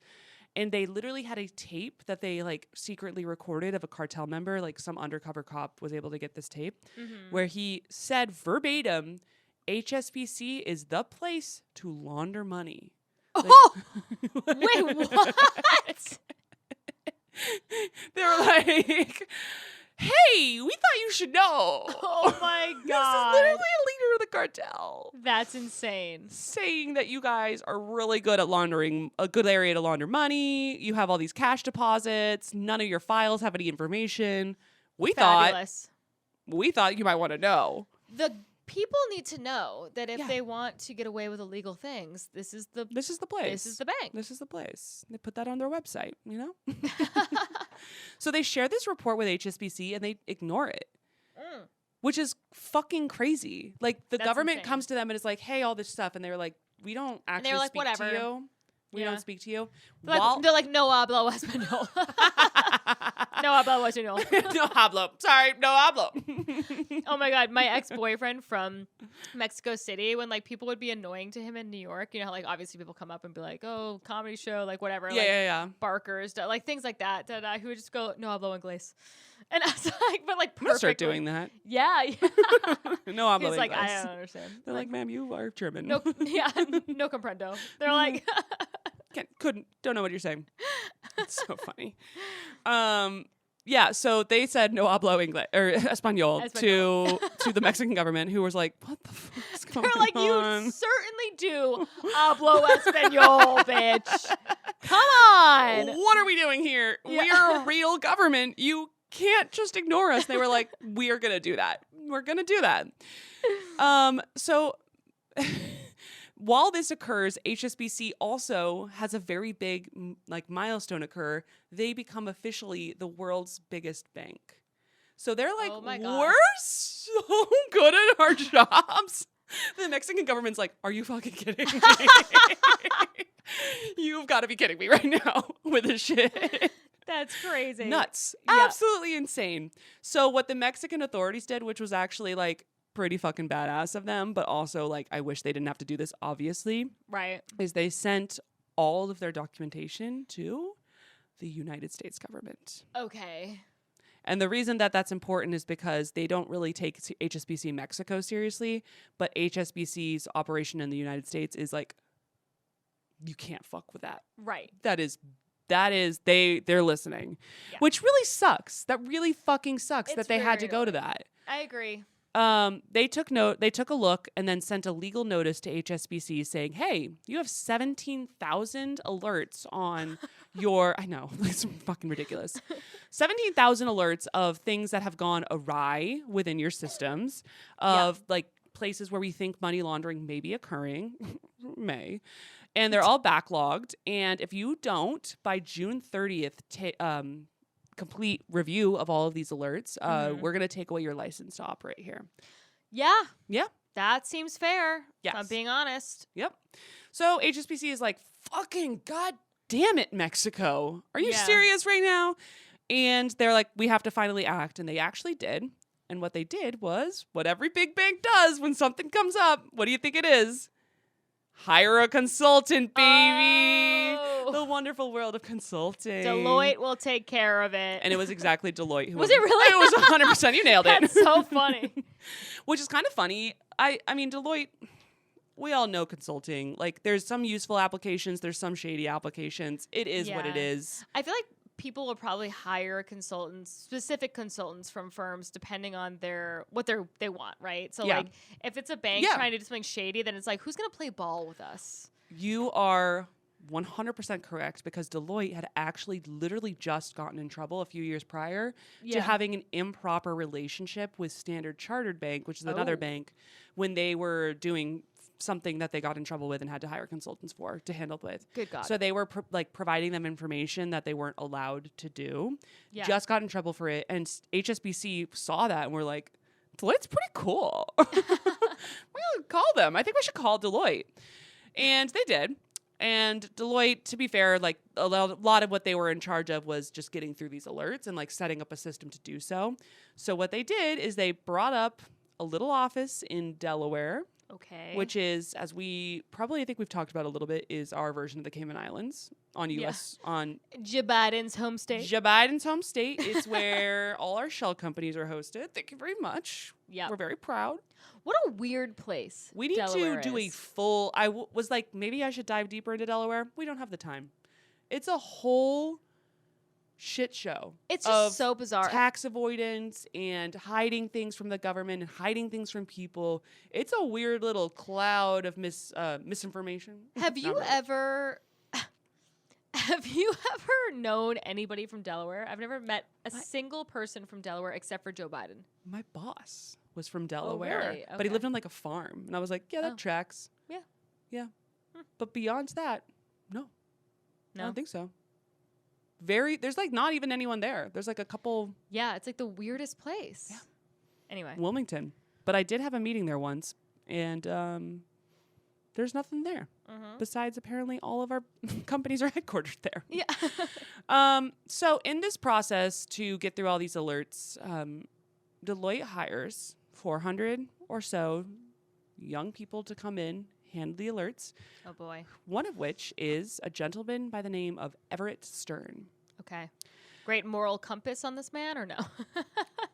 And they literally had a tape that they like secretly recorded of a cartel member. Like some undercover cop was able to get this tape where he said verbatim, HSBC is the place to launder money. Oh, wait, what? They were like, hey, we thought you should know. Oh my This God. is literally a leader of the cartel That's insane. saying that you guys are really good at laundering, a good area to launder money. You have all these cash deposits. None of your files have any information. We Fabulous. thought you might want to know. The people need to know that if Yeah. they want to get away with illegal things, this is the This is the place. this is the bank. This is the place. They put that on their website, So they share this report with HSBC and they ignore it, which is fucking crazy. Like the That's government insane. comes to them and is like, hey, all this stuff. And they're like, we don't actually they're like, speak whatever. to you. We Yeah. don't speak to you. They're like, no hablo español. No hablo español. No hablo. Sorry, no hablo. Oh my God, my ex-boyfriend from Mexico City, when like people would be annoying to him in New York, how like obviously people come up and be like, oh, comedy show, like whatever, like Yeah. barkers, like things like that, he would just go, no hablo inglés. And I was like, but like I'm gonna start perfectly. doing that. Yeah. No hablo. He's like, I inglés. don't understand. They're like, ma'am, you are German. no, yeah, no comprendo. They're like, Don't know what you're saying. It's so funny. Yeah, so they said no hablo English or Espanol to the Mexican government, who was like, "What the fuck is going on?" They're like, "You certainly do hablo Espanol, bitch. Come on. What are we doing here? Yeah. We are a real government. You can't just ignore us." They were like, "We are gonna do that. We're gonna do that." So while this occurs, HSBC also has a very big milestone occur. They become officially the world's biggest bank. So they're like, Oh my God. we're so good at our jobs. The Mexican government's like, are you fucking kidding me? You've got to be kidding me right now with this shit. That's crazy. Nuts. Yeah. Absolutely insane. So what the Mexican authorities did, which was actually like pretty fucking badass of them, but also like I wish they didn't have to do this, obviously, Right. is they sent all of their documentation to the United States government. Okay. And the reason that that's important is because they don't really take HSBC Mexico seriously, but HSBC's operation in the United States is like, you can't fuck with that. Right. They're listening, Yeah. which really sucks. That really fucking sucks It's that they had to very go to annoying. that. I agree. They took a look and then sent a legal notice to HSBC saying, hey, you have 17,000 alerts on your, I know, it's fucking ridiculous. 17,000 alerts of things that have gone awry within your systems of like places where we think money laundering may be occurring, and they're all backlogged. And if you don't, by June 30th, complete review of all of these alerts, we're going to take away your license to operate here. Yeah. Yeah. That seems fair. Yes. If I'm being honest. Yep. So HSBC is like, fucking god damn it, Mexico. Are you serious right now? And they're like, we have to finally act. And they actually did. And what they did was what every big bank does when something comes up. What do you think it is? Hire a consultant, baby. Oh. The wonderful world of consulting. Deloitte will take care of it. And it was exactly Deloitte. Who Was it really? It was 100%. You nailed it. That's so funny. Which is kind of funny. I mean, Deloitte, we all know consulting. Like, there's some useful applications. There's some shady applications. It is what it Yeah. is. I feel like people will probably hire specific consultants from firms depending on what they want, right? So Yeah. like if it's a bank trying to do something shady, then it's like, who's gonna play ball with us? You are 100% correct, because Deloitte had actually literally just gotten in trouble a few years prior to having an improper relationship with Standard Chartered Bank, which is another bank, when they were doing something that they got in trouble with and had to hire consultants to handle with. Good God. So they were providing them information that they weren't allowed to do. Yeah. Just got in trouble for it. And HSBC saw that and were like, Deloitte's pretty cool. We're going to call them. I think we should call Deloitte. And they did. And Deloitte, to be fair, like a lot of what they were in charge of was just getting through these alerts and like setting up a system to do so. So what they did is they brought up a little office in Delaware. Okay. Which is, as I think we've talked about a little bit, is our version of the Cayman Islands on Joe Biden's home state. Joe Biden's home state. It's where all our shell companies are hosted. Thank you very much. Yeah. We're very proud. What a weird place. We need Delaware to do a is. full, was like, maybe I should dive deeper into Delaware. We don't have the time. It's a whole shit show. It's of just so bizarre. Tax avoidance and hiding things from the government and hiding things from people. It's a weird little cloud of misinformation. Have you ever known anybody from Delaware? I've never met a single person from Delaware except for Joe Biden. My boss was from Delaware, really? but he Okay. lived on like a farm, and I was like, yeah, that tracks. Yeah. Yeah. But beyond that, no, I No. don't think so. There's like not even anyone there. There's like a couple. Yeah, it's like the weirdest place. Yeah. Anyway. Wilmington. But I did have a meeting there once, and there's nothing there. Besides, apparently, all of our companies are headquartered there. Yeah. So in this process to get through all these alerts, Deloitte hires 400 or so young people to come in, handle the alerts. Oh, boy. One of which is a gentleman by the name of Everett Stern. Okay. Great moral compass on this man, or no?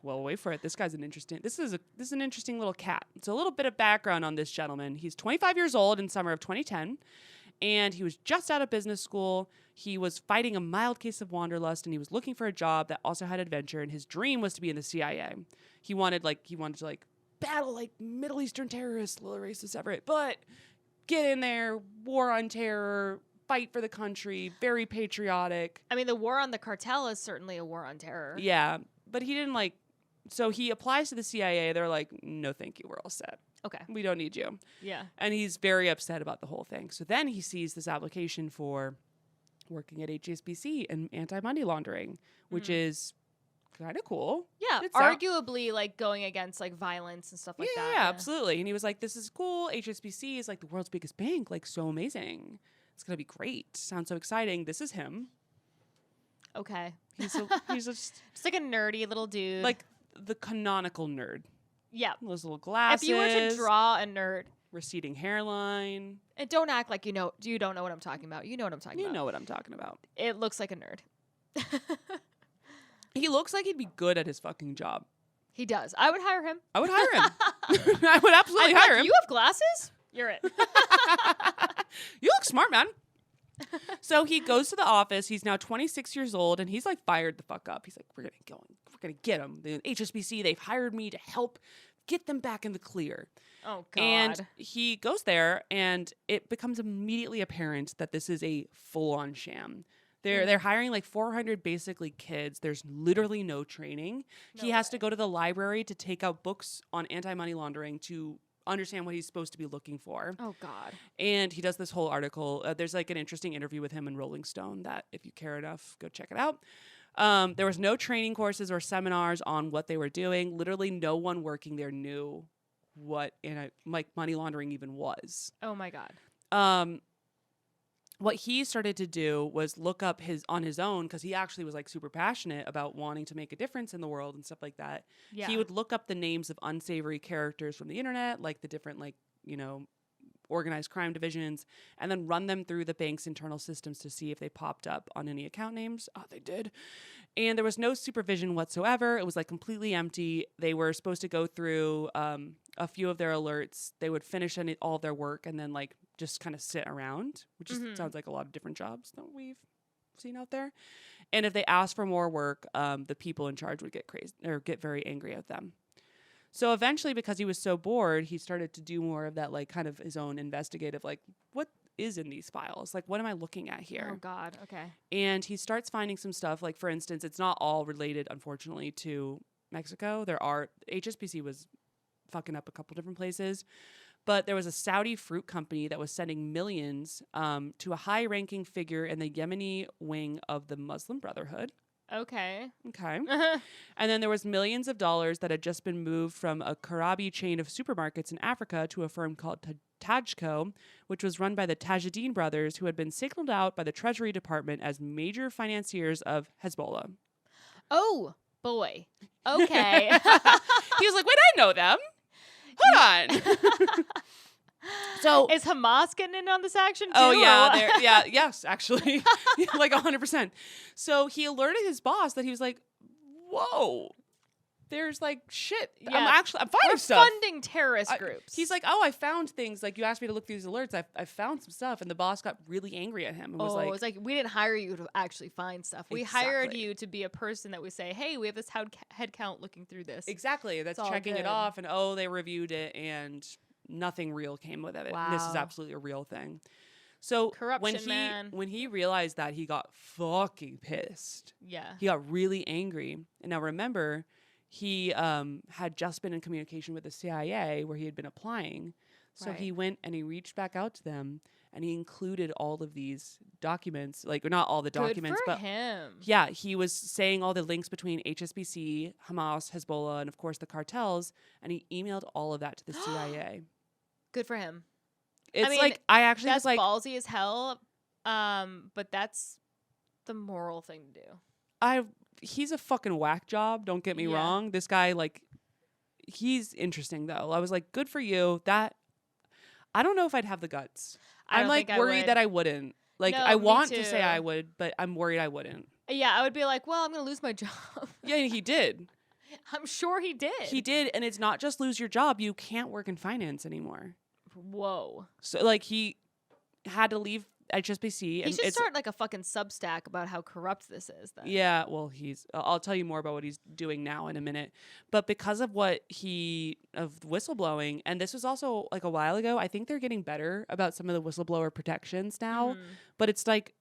Well, wait for it. This guy's this is an interesting little cat. So a little bit of background on this gentleman. He's 25 years old in summer of 2010, And he was just out of business school. He was fighting a mild case of wanderlust, and he was looking for a job that also had adventure. And his dream was to be in the CIA. He wanted to battle like Middle Eastern terrorists, little racist Everett, but get in there, war on terror, fight for the country, very patriotic. I mean, the war on the cartel is certainly a war on terror. Yeah, but he didn't so he applies to the CIA. They're like, no, thank you. We're all set. Okay. We don't need you. Yeah. And he's very upset about the whole thing. So then he sees this application for working at HSBC and anti-money laundering, which is kind of cool. Yeah, arguably like going against like violence and stuff like that. Yeah, absolutely. And he was like, this is cool. HSBC is like the world's biggest bank, like so amazing. It's going to be great. Sounds so exciting. This is him. Okay. He's just like a nerdy little dude. like the canonical nerd. Yeah. Those little glasses. If you were to draw a nerd. Receding hairline. And don't act like you don't know what I'm talking about. You know what I'm talking about. You know what I'm talking about. It looks like a nerd. He looks like he'd be good at his fucking job. He does. I would hire him. I would hire him. I would absolutely hire him. You have glasses? You're it. You look smart, man. So he goes to the office. He's now 26 years old, and he's like fired the fuck up. He's like, we're gonna get him. The HSBC, they've hired me to help get them back in the clear. Oh God. And he goes there, and it becomes immediately apparent that this is a full-on sham. They're hiring like 400 basically kids. There's literally no training. He has to go to the library to take out books on anti-money laundering to understand what he's supposed to be looking for. Oh God. And he does this whole article. There's like an interesting interview with him in Rolling Stone that if you care enough, go check it out. There was no training courses or seminars on what they were doing. Literally no one working there knew what money laundering even was. Oh my God. What he started to do was look up on his own, because he actually was like super passionate about wanting to make a difference in the world and stuff like that. Yeah. He would look up the names of unsavory characters from the internet, like the different organized crime divisions, and then run them through the bank's internal systems to see if they popped up on any account names. Oh, they did. And there was no supervision whatsoever. It was like completely empty. They were supposed to go through a few of their alerts. They would finish all of their work and then like just kind of sit around, which sounds like a lot of different jobs that we've seen out there. And if they asked for more work, the people in charge would get crazy or get very angry at them. So eventually, because he was so bored, he started to do more of that, like kind of his own investigative, like what is in these files? Like, what am I looking at here? Oh God. Okay. And he starts finding some stuff. Like, for instance, it's not all related, unfortunately, to Mexico. HSBC was fucking up a couple different places. But there was a Saudi fruit company that was sending millions to a high-ranking figure in the Yemeni wing of the Muslim Brotherhood. Okay. And then there was millions of dollars that had just been moved from a Karabi chain of supermarkets in Africa to a firm called Tajco, which was run by the Tajuddin brothers, who had been signaled out by the Treasury Department as major financiers of Hezbollah. Oh, boy. Okay. He was like, wait, I know them. Hold on. So is Hamas getting in on this action too? Oh yeah, yes, actually, like 100%. So he alerted his boss that he was like, "Whoa, there's like shit. Yeah. I'm finding stuff. Funding terrorist groups." He's like, "Oh, I found things. Like you asked me to look through these alerts. I found some stuff." And the boss got really angry at him and was like, "It's like we didn't hire you to actually find stuff. We hired you to be a person that we say, hey, we have this head count looking through this. Exactly. That's checking it off, and they reviewed it and." Nothing real came with it. Wow. This is absolutely a real thing. So corruption, when he realized that, he got fucking pissed. Yeah. He got really angry. And now remember, he had just been in communication with the CIA where he had been applying. So he went and he reached back out to them and he included all of these documents, like not all the documents, but him. Yeah, he was saying all the links between HSBC, Hamas, Hezbollah, and of course the cartels, and he emailed all of that to the CIA. Good for him. It's I actually that's was like ballsy as hell, but that's the moral thing to do. He's a fucking whack job. Don't get me wrong. This guy, like, he's interesting though. I was like, good for you. That I don't know if I'd have the guts. I'm like worried that I wouldn't. Like, no, I want to say I would, but I'm worried I wouldn't. Yeah, I would be like, well, I'm gonna lose my job. Yeah, he did. I'm sure he did. He did, and it's not just lose your job. You can't work in finance anymore. Whoa. So, like, he had to leave HSBC. He should start like a fucking Substack about how corrupt this is. Then. Yeah, well, I'll tell you more about what he's doing now in a minute. But because of of whistleblowing, and this was also like a while ago, I think they're getting better about some of the whistleblower protections now. But it's like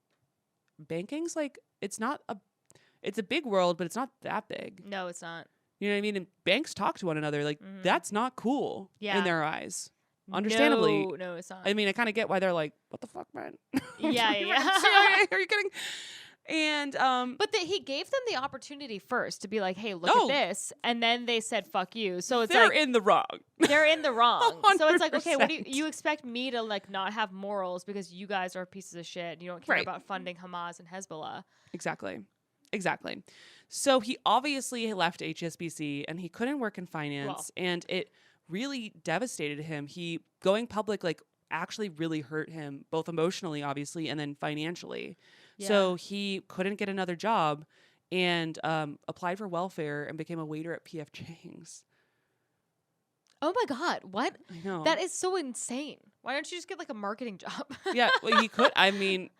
banking's like it's a big world, but it's not that big. No, it's not. You know what I mean? And banks talk to one another. Like that's not cool in their eyes. Understandably. No, it's not. I mean, I kind of get why they're like, what the fuck, man? Yeah. Are you kidding? And but he gave them the opportunity first to be like, hey, look at this, and then they said fuck you. So it's they're in the wrong. They're in the wrong. 100%. So it's like, okay, what do you expect me to like not have morals because you guys are pieces of shit and you don't care about funding Hamas and Hezbollah? Exactly. So he obviously left HSBC and he couldn't work in finance, and it really devastated him. He going public like actually really hurt him, both emotionally, obviously, and then financially. Yeah. So he couldn't get another job and applied for welfare and became a waiter at P.F. Chang's. Oh my God, what? I know. That is so insane. Why don't you just get like a marketing job? Yeah, well, he could. I mean,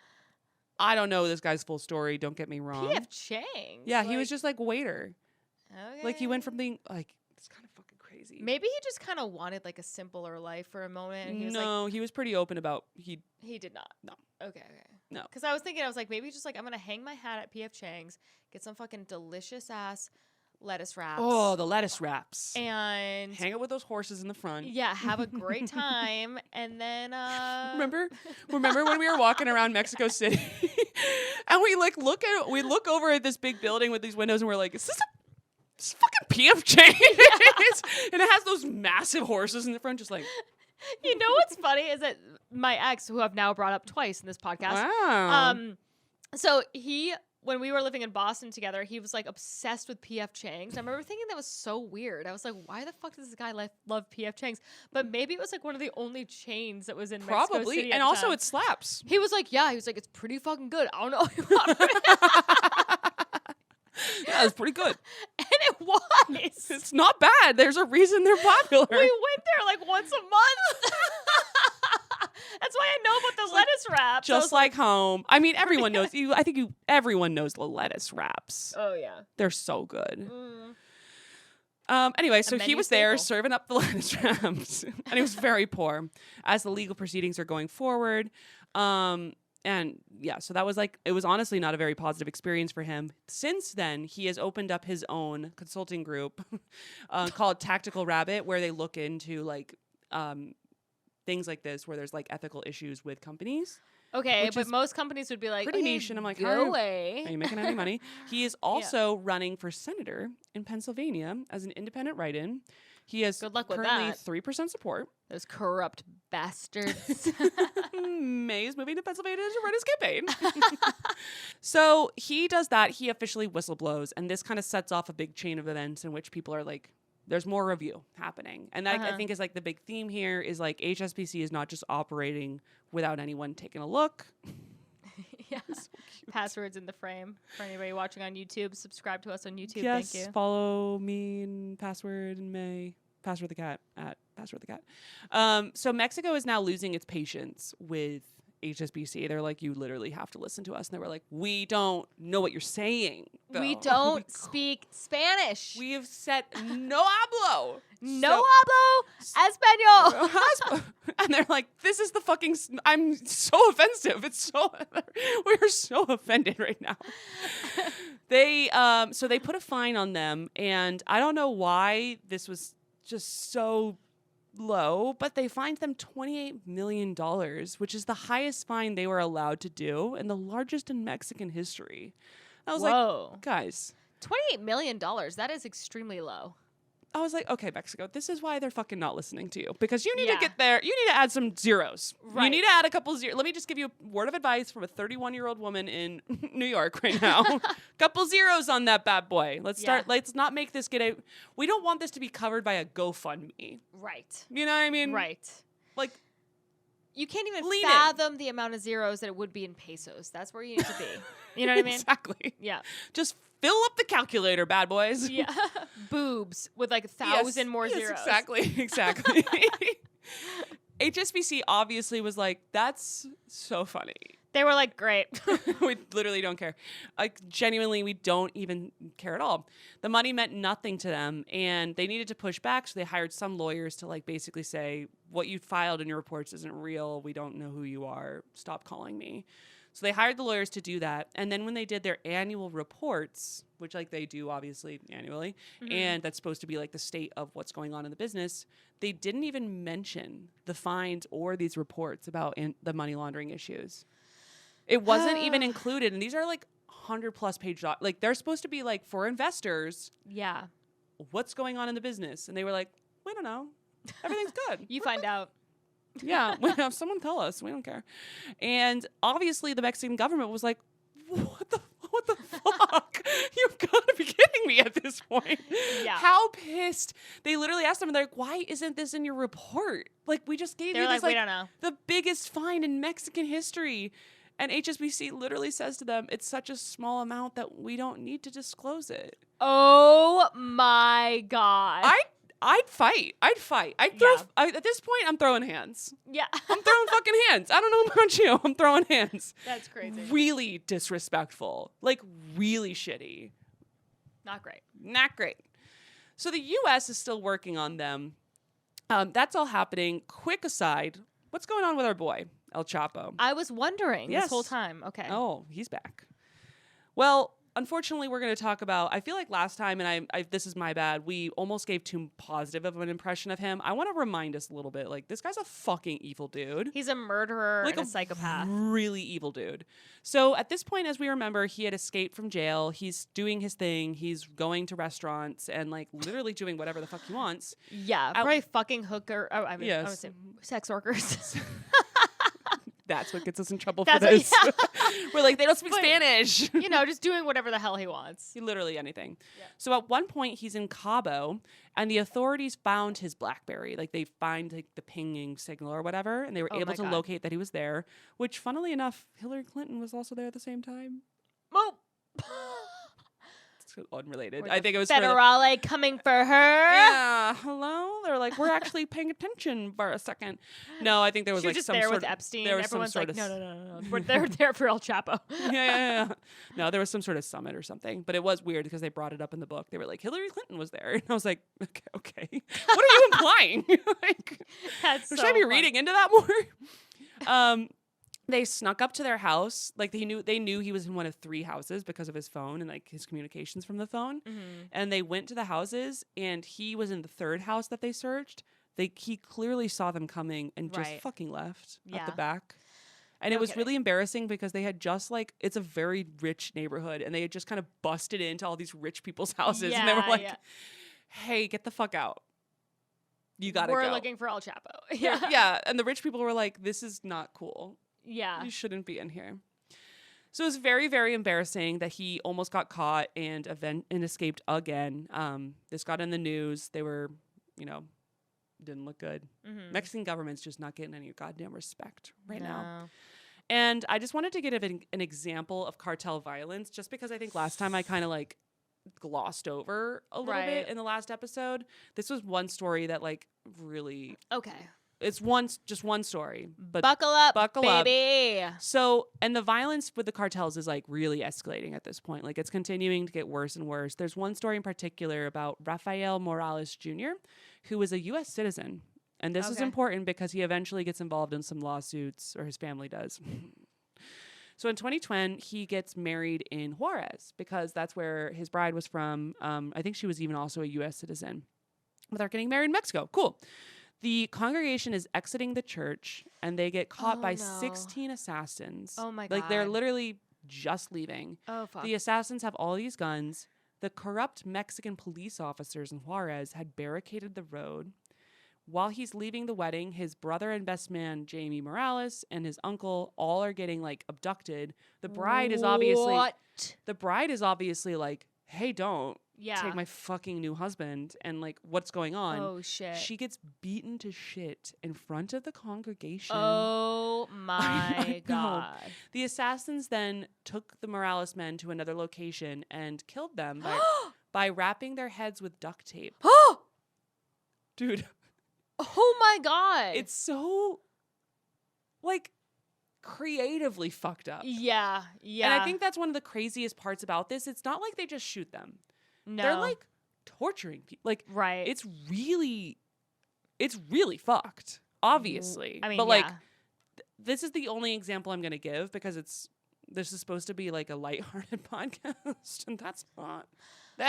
I don't know this guy's full story. Don't get me wrong. P.F. Chang's? Yeah, he was just like waiter. Okay. Like he went from being like, it's kind of fucking crazy. Maybe he just kind of wanted like a simpler life for a moment. And he was he was pretty open about he did not. No. Okay. No. Because I was thinking, I was like, maybe just like I'm gonna hang my hat at P.F. Chang's, get some fucking delicious ass lettuce wraps. Oh, the lettuce wraps. And hang out with those horses in the front. Yeah, have a great time. And then remember when we were walking around Mexico City and we look over at this big building with these windows and we're like, is this fucking P.F. Chang's? And it has those massive horses in the front, just like. You know what's funny is that my ex, who I've now brought up twice in this podcast. Wow. So when we were living in Boston together, he was like obsessed with P.F. Chang's. I remember thinking that was so weird. I was like, why the fuck does this guy love P.F. Chang's? But maybe it was like one of the only chains that was in Mexico City. And also it slaps. He was like, it's pretty fucking good. I don't know. Yeah, it's pretty good. And it was. It's not bad. There's a reason they're popular. We went there like once a month. That's why I know about the lettuce wraps. Just like home. I mean, everyone knows. Everyone knows the lettuce wraps. Oh yeah, they're so good. Anyway, so he was there serving up the lettuce wraps, and he was very poor as the legal proceedings are going forward. And yeah, so that was it was honestly not a very positive experience for him. Since then, he has opened up his own consulting group called Tactical Rabbit, where they look into things like this, where there's ethical issues with companies. Okay, but most companies would be like, pretty niche, and I'm like, go away. Are you making any money? He is also running for senator in Pennsylvania as an independent write-in. He has Good luck with currently that. 3% support. Those corrupt bastards. May is moving to Pennsylvania to run his campaign. So he does that. He officially whistleblows, and this kind of sets off a big chain of events in which people are like, there's more review happening. And that I think is the big theme here is HSBC is not just operating without anyone taking a look. Yeah. So Passwords in the frame. For anybody watching on YouTube, subscribe to us on YouTube. Yes, thank you. Follow me and Password and May. Password the cat at Password the cat. So Mexico is now losing its patience with HSBC. They're like, you literally have to listen to us. And they were like, we don't know what you're saying. Though. We don't speak Spanish. We have said no hablo. No hablo español. And they're like, this is the fucking, I'm so offensive. We're so offended right now. So they put a fine on them. And I don't know why this was just so low, but they fined them $28 million, which is the highest fine they were allowed to do and the largest in Mexican history. I was like, guys. $28 million. That is extremely low. I was like, okay, Mexico, this is why they're fucking not listening to you. Because you need to get there. You need to add some zeros. Right. You need to add a couple zeros. Let me just give you a word of advice from a 31-year-old woman in New York right now. Couple zeros on that bad boy. Let's start. Let's not make this we don't want this to be covered by a GoFundMe. Right. You know what I mean? Right. You can't even Lean fathom the amount of zeros that it would be in pesos. That's where you need to be. You know what I mean? Exactly. Yeah. Just fill up the calculator, bad boys. Yeah. Boobs with 1,000 more zeros. Exactly. HSBC obviously was like, that's so funny. They were like, great. We literally don't care. Like, genuinely, we don't even care at all. The money meant nothing to them, and they needed to push back, so they hired some lawyers to, like, basically say, what you filed in your reports isn't real. We don't know who you are. Stop calling me. So they hired the lawyers to do that, and then when they did their annual reports, which, like, they do, obviously, annually, and that's supposed to be, like, the state of what's going on in the business, they didn't even mention the fines or these reports about the money laundering issues. It wasn't even included. And these are like 100+ page like they're supposed to be like for investors. Yeah. What's going on in the business? And they were like, we don't know. Everything's good. You find out. Yeah. We have someone tell us. We don't care. And obviously the Mexican government was like, what the fuck? You've got to be kidding me at this point. Yeah. How pissed. They literally asked them, and they're like, why isn't this in your report? Like, we just gave you this, we don't know. The biggest fine in Mexican history. And HSBC literally says to them, it's such a small amount that we don't need to disclose it. Oh my God. I'd fight. At this point, I'm throwing hands. Yeah. I'm throwing fucking hands. I don't know about you. I'm throwing hands. That's crazy. Really disrespectful. Like, really shitty. Not great. Not great. So the U.S. is still working on them. That's all happening. Quick aside, what's going on with our boy, El Chapo? I was wondering Yes. this whole time. Okay. Oh, he's back. Well, unfortunately, we're going to talk about, I feel like last time, and I this is my bad, we almost gave too positive of an impression of him. I want to remind us a little bit, like, this guy's a fucking evil dude. He's a murderer Like and a psychopath. Really evil dude. So at this point, as we remember, he had escaped from jail. He's doing his thing. He's going to restaurants and, like, literally doing whatever the fuck he wants. Yeah. Probably fucking hooker. Oh, I mean, Yes. I would say sex workers. That's what gets us in trouble for this. We're like, they don't speak Spanish. You know, just doing whatever the hell he wants. Literally anything. Yeah. So at one point, he's in Cabo, and the authorities found his BlackBerry. Like, they find, like, the pinging signal or whatever, and they were able to locate that he was there, which, funnily enough, Hillary Clinton was also there at the same time. Oh. It's unrelated. I think it was Federale coming for her. Yeah. Hello? They're like, we're actually paying attention for a second. No, I think there was, She was like, just some there sort with of, Epstein. there was Everyone's some like, sort no. They're there for El Chapo. Yeah. No, there was some sort of summit or something, but it was weird because they brought it up in the book. They were like, Hillary Clinton was there. And I was like, okay. What are you implying? Like, should I be reading into that more? They snuck up to their house. Like, they knew he was in one of 3 houses because of his phone and, like, his communications from the phone. Mm-hmm. And they went to the houses, and he was in the 3rd house that they searched. He clearly saw them coming and just fucking left at the back. And it was really embarrassing because they had just, like, it's a very rich neighborhood, and they had just kind of busted into all these rich people's houses. And they were like, hey, get the fuck out. You gotta go. We're looking for El Chapo. Yeah. And the rich people were like, this is not cool. Yeah. You shouldn't be in here. So it was very, very embarrassing that he almost got caught and escaped again. This got in the news. They were, didn't look good. Mm-hmm. Mexican government's just not getting any goddamn respect right now. And I just wanted to give an example of cartel violence, just because I think last time I kind of, like, glossed over a little bit in the last episode. This was one story that, like, really... Okay. It's just one story, but buckle up, baby. So, and the violence with the cartels is, like, really escalating at this point. Like, it's continuing to get worse and worse. There's one story in particular about Rafael Morales Jr., who was a U.S. citizen. And this is important because he eventually gets involved in some lawsuits, or his family does. So in 2020, he gets married in Juarez because that's where his bride was from. I think she was even also a U.S. citizen. But they're getting married in Mexico. Cool. The congregation is exiting the church, and they get caught by 16 assassins. Oh, my God. Like, they're literally just leaving. Oh, fuck. The assassins have all these guns. The corrupt Mexican police officers in Juarez had barricaded the road. While he's leaving the wedding, his brother and best man, Jamie Morales, and his uncle all are getting, like, abducted. The bride is obviously... The bride is obviously like, hey, don't. Take my fucking new husband, and, like, what's going on? Oh, shit. She gets beaten to shit in front of the congregation. Oh, my God. The assassins then took the Morales men to another location and killed them by wrapping their heads with duct tape. Dude. Oh, my God. It's so, like, creatively fucked up. Yeah. And I think that's one of the craziest parts about this. It's not like they just shoot them. No. They're like torturing people. Like, right. It's really fucked, obviously. I mean, but like, this is the only example I'm going to give because this is supposed to be like a lighthearted podcast, and that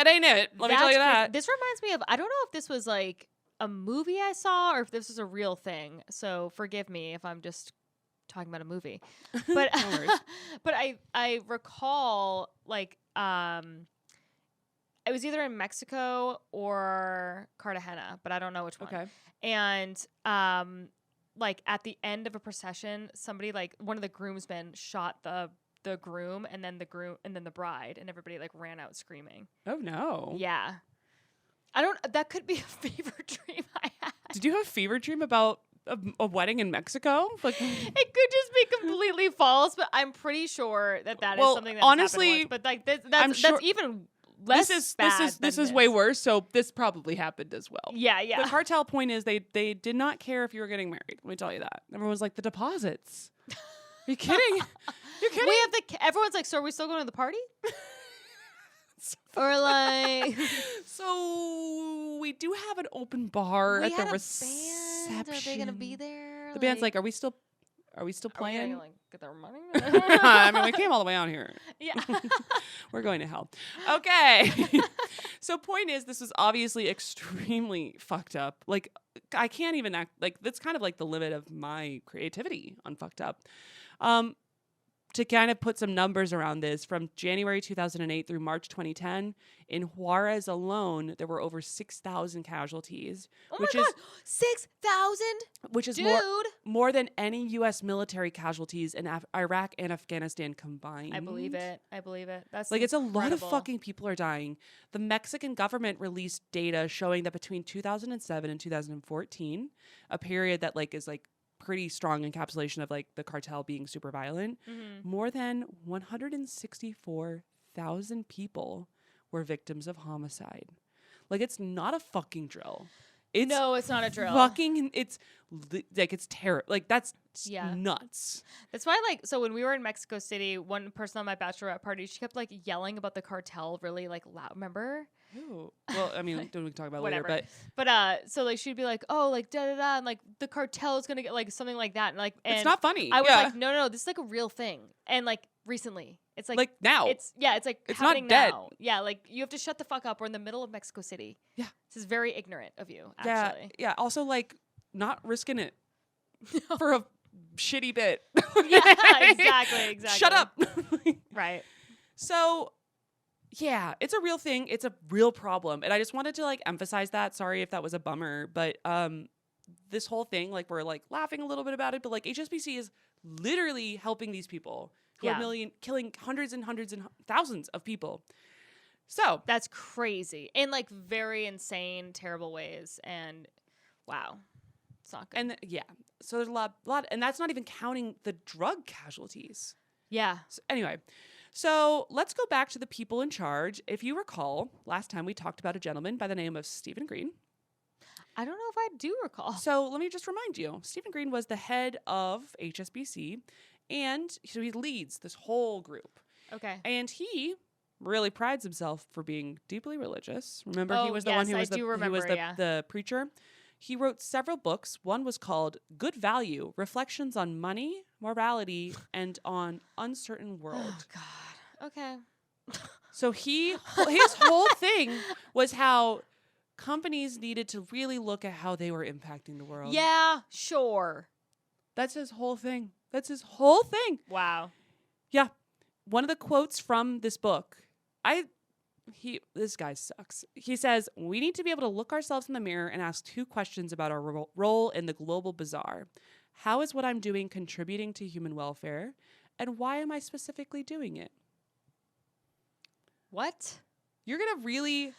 ain't it. Let me tell you that. This reminds me of, I don't know if this was like a movie I saw or if this was a real thing. So forgive me if I'm just talking about a movie. But but I recall like it was either in Mexico or Cartagena, but I don't know which one. Okay. And like at the end of a procession, somebody like one of the groomsmen shot the groom and then the bride, and everybody like ran out screaming. Oh no. Yeah. That could be a fever dream I had. Did you have a fever dream about a wedding in Mexico? Like, it could just be completely false, but I'm pretty sure that is something that honestly, happened once. But that's even less this is way worse. So this probably happened as well. Yeah. The cartel point is they did not care if you were getting married. Let me tell you that. Everyone was like, the deposits. Are you kidding? You're kidding? Everyone's like, so are we still going to the party? Or like, so we do have an open bar at the reception. Band. Are they gonna be there? The band's like, are we still playing? Are we gonna, like, get their money? I mean, we came all the way out here. Yeah. We're going to hell. Okay. So point is, this was obviously extremely fucked up. Like, I can't even act like that's kind of like the limit of my creativity on fucked up. To kind of put some numbers around this, from January 2008 through March 2010, in Juarez alone, there were over 6,000 casualties. Oh my God, 6,000? Which is more than any U.S. military casualties in Iraq and Afghanistan combined. I believe it. That's like, it's incredible. a lot of fucking people are dying. The Mexican government released data showing that between 2007 and 2014, a period that like is like pretty strong encapsulation of like the cartel being super violent, more than 164,000 people were victims of homicide. Like, it's not a fucking drill. No, it's not a drill. It's like, it's terror. Like, that's nuts. That's why, like, so when we were in Mexico City, one person on my bachelorette party, she kept like yelling about the cartel really like loud. Remember? Ooh. Well, I mean, we can talk about whatever. later, but so like she'd be like, oh, like da da da, and like the cartel is gonna get like something like that, and like it's not funny. I was like, no, this is like a real thing, and like recently, it's like now, it's like it's happening not dead. now. Yeah, like you have to shut the fuck up. We're in the middle of Mexico City. Yeah, this is very ignorant of you. Actually, yeah. Also, like, not risking it for a shitty bit. Yeah, exactly. Shut up. Right. So, yeah, it's a real thing. It's a real problem. And I just wanted to like emphasize that. Sorry if that was a bummer, but this whole thing, like, we're like laughing a little bit about it, but like HSBC is literally helping these people who are killing hundreds and hundreds and thousands of people. So that's crazy in like very insane, terrible ways. And wow, it's not good. And so there's a lot, and that's not even counting the drug casualties. Yeah. So anyway, so let's go back to the people in charge. If you recall, last time we talked about a gentleman by the name of Stephen Green. I don't know if I do recall. So let me just remind you, Stephen Green was the head of HSBC, and so he leads this whole group. Okay. And he really prides himself for being deeply religious. Remember, he was the one who was the preacher. He wrote several books. One was called Good Value, Reflections on Money, Morality, and on Uncertain World. Oh, God. Okay. So his whole thing was how companies needed to really look at how they were impacting the world. Yeah, sure. That's his whole thing. Wow. Yeah. One of the quotes from this book, this guy sucks. He says, we need to be able to look ourselves in the mirror and ask two questions about our role in the global bazaar. How is what I'm doing contributing to human welfare? And why am I specifically doing it? What? You're gonna really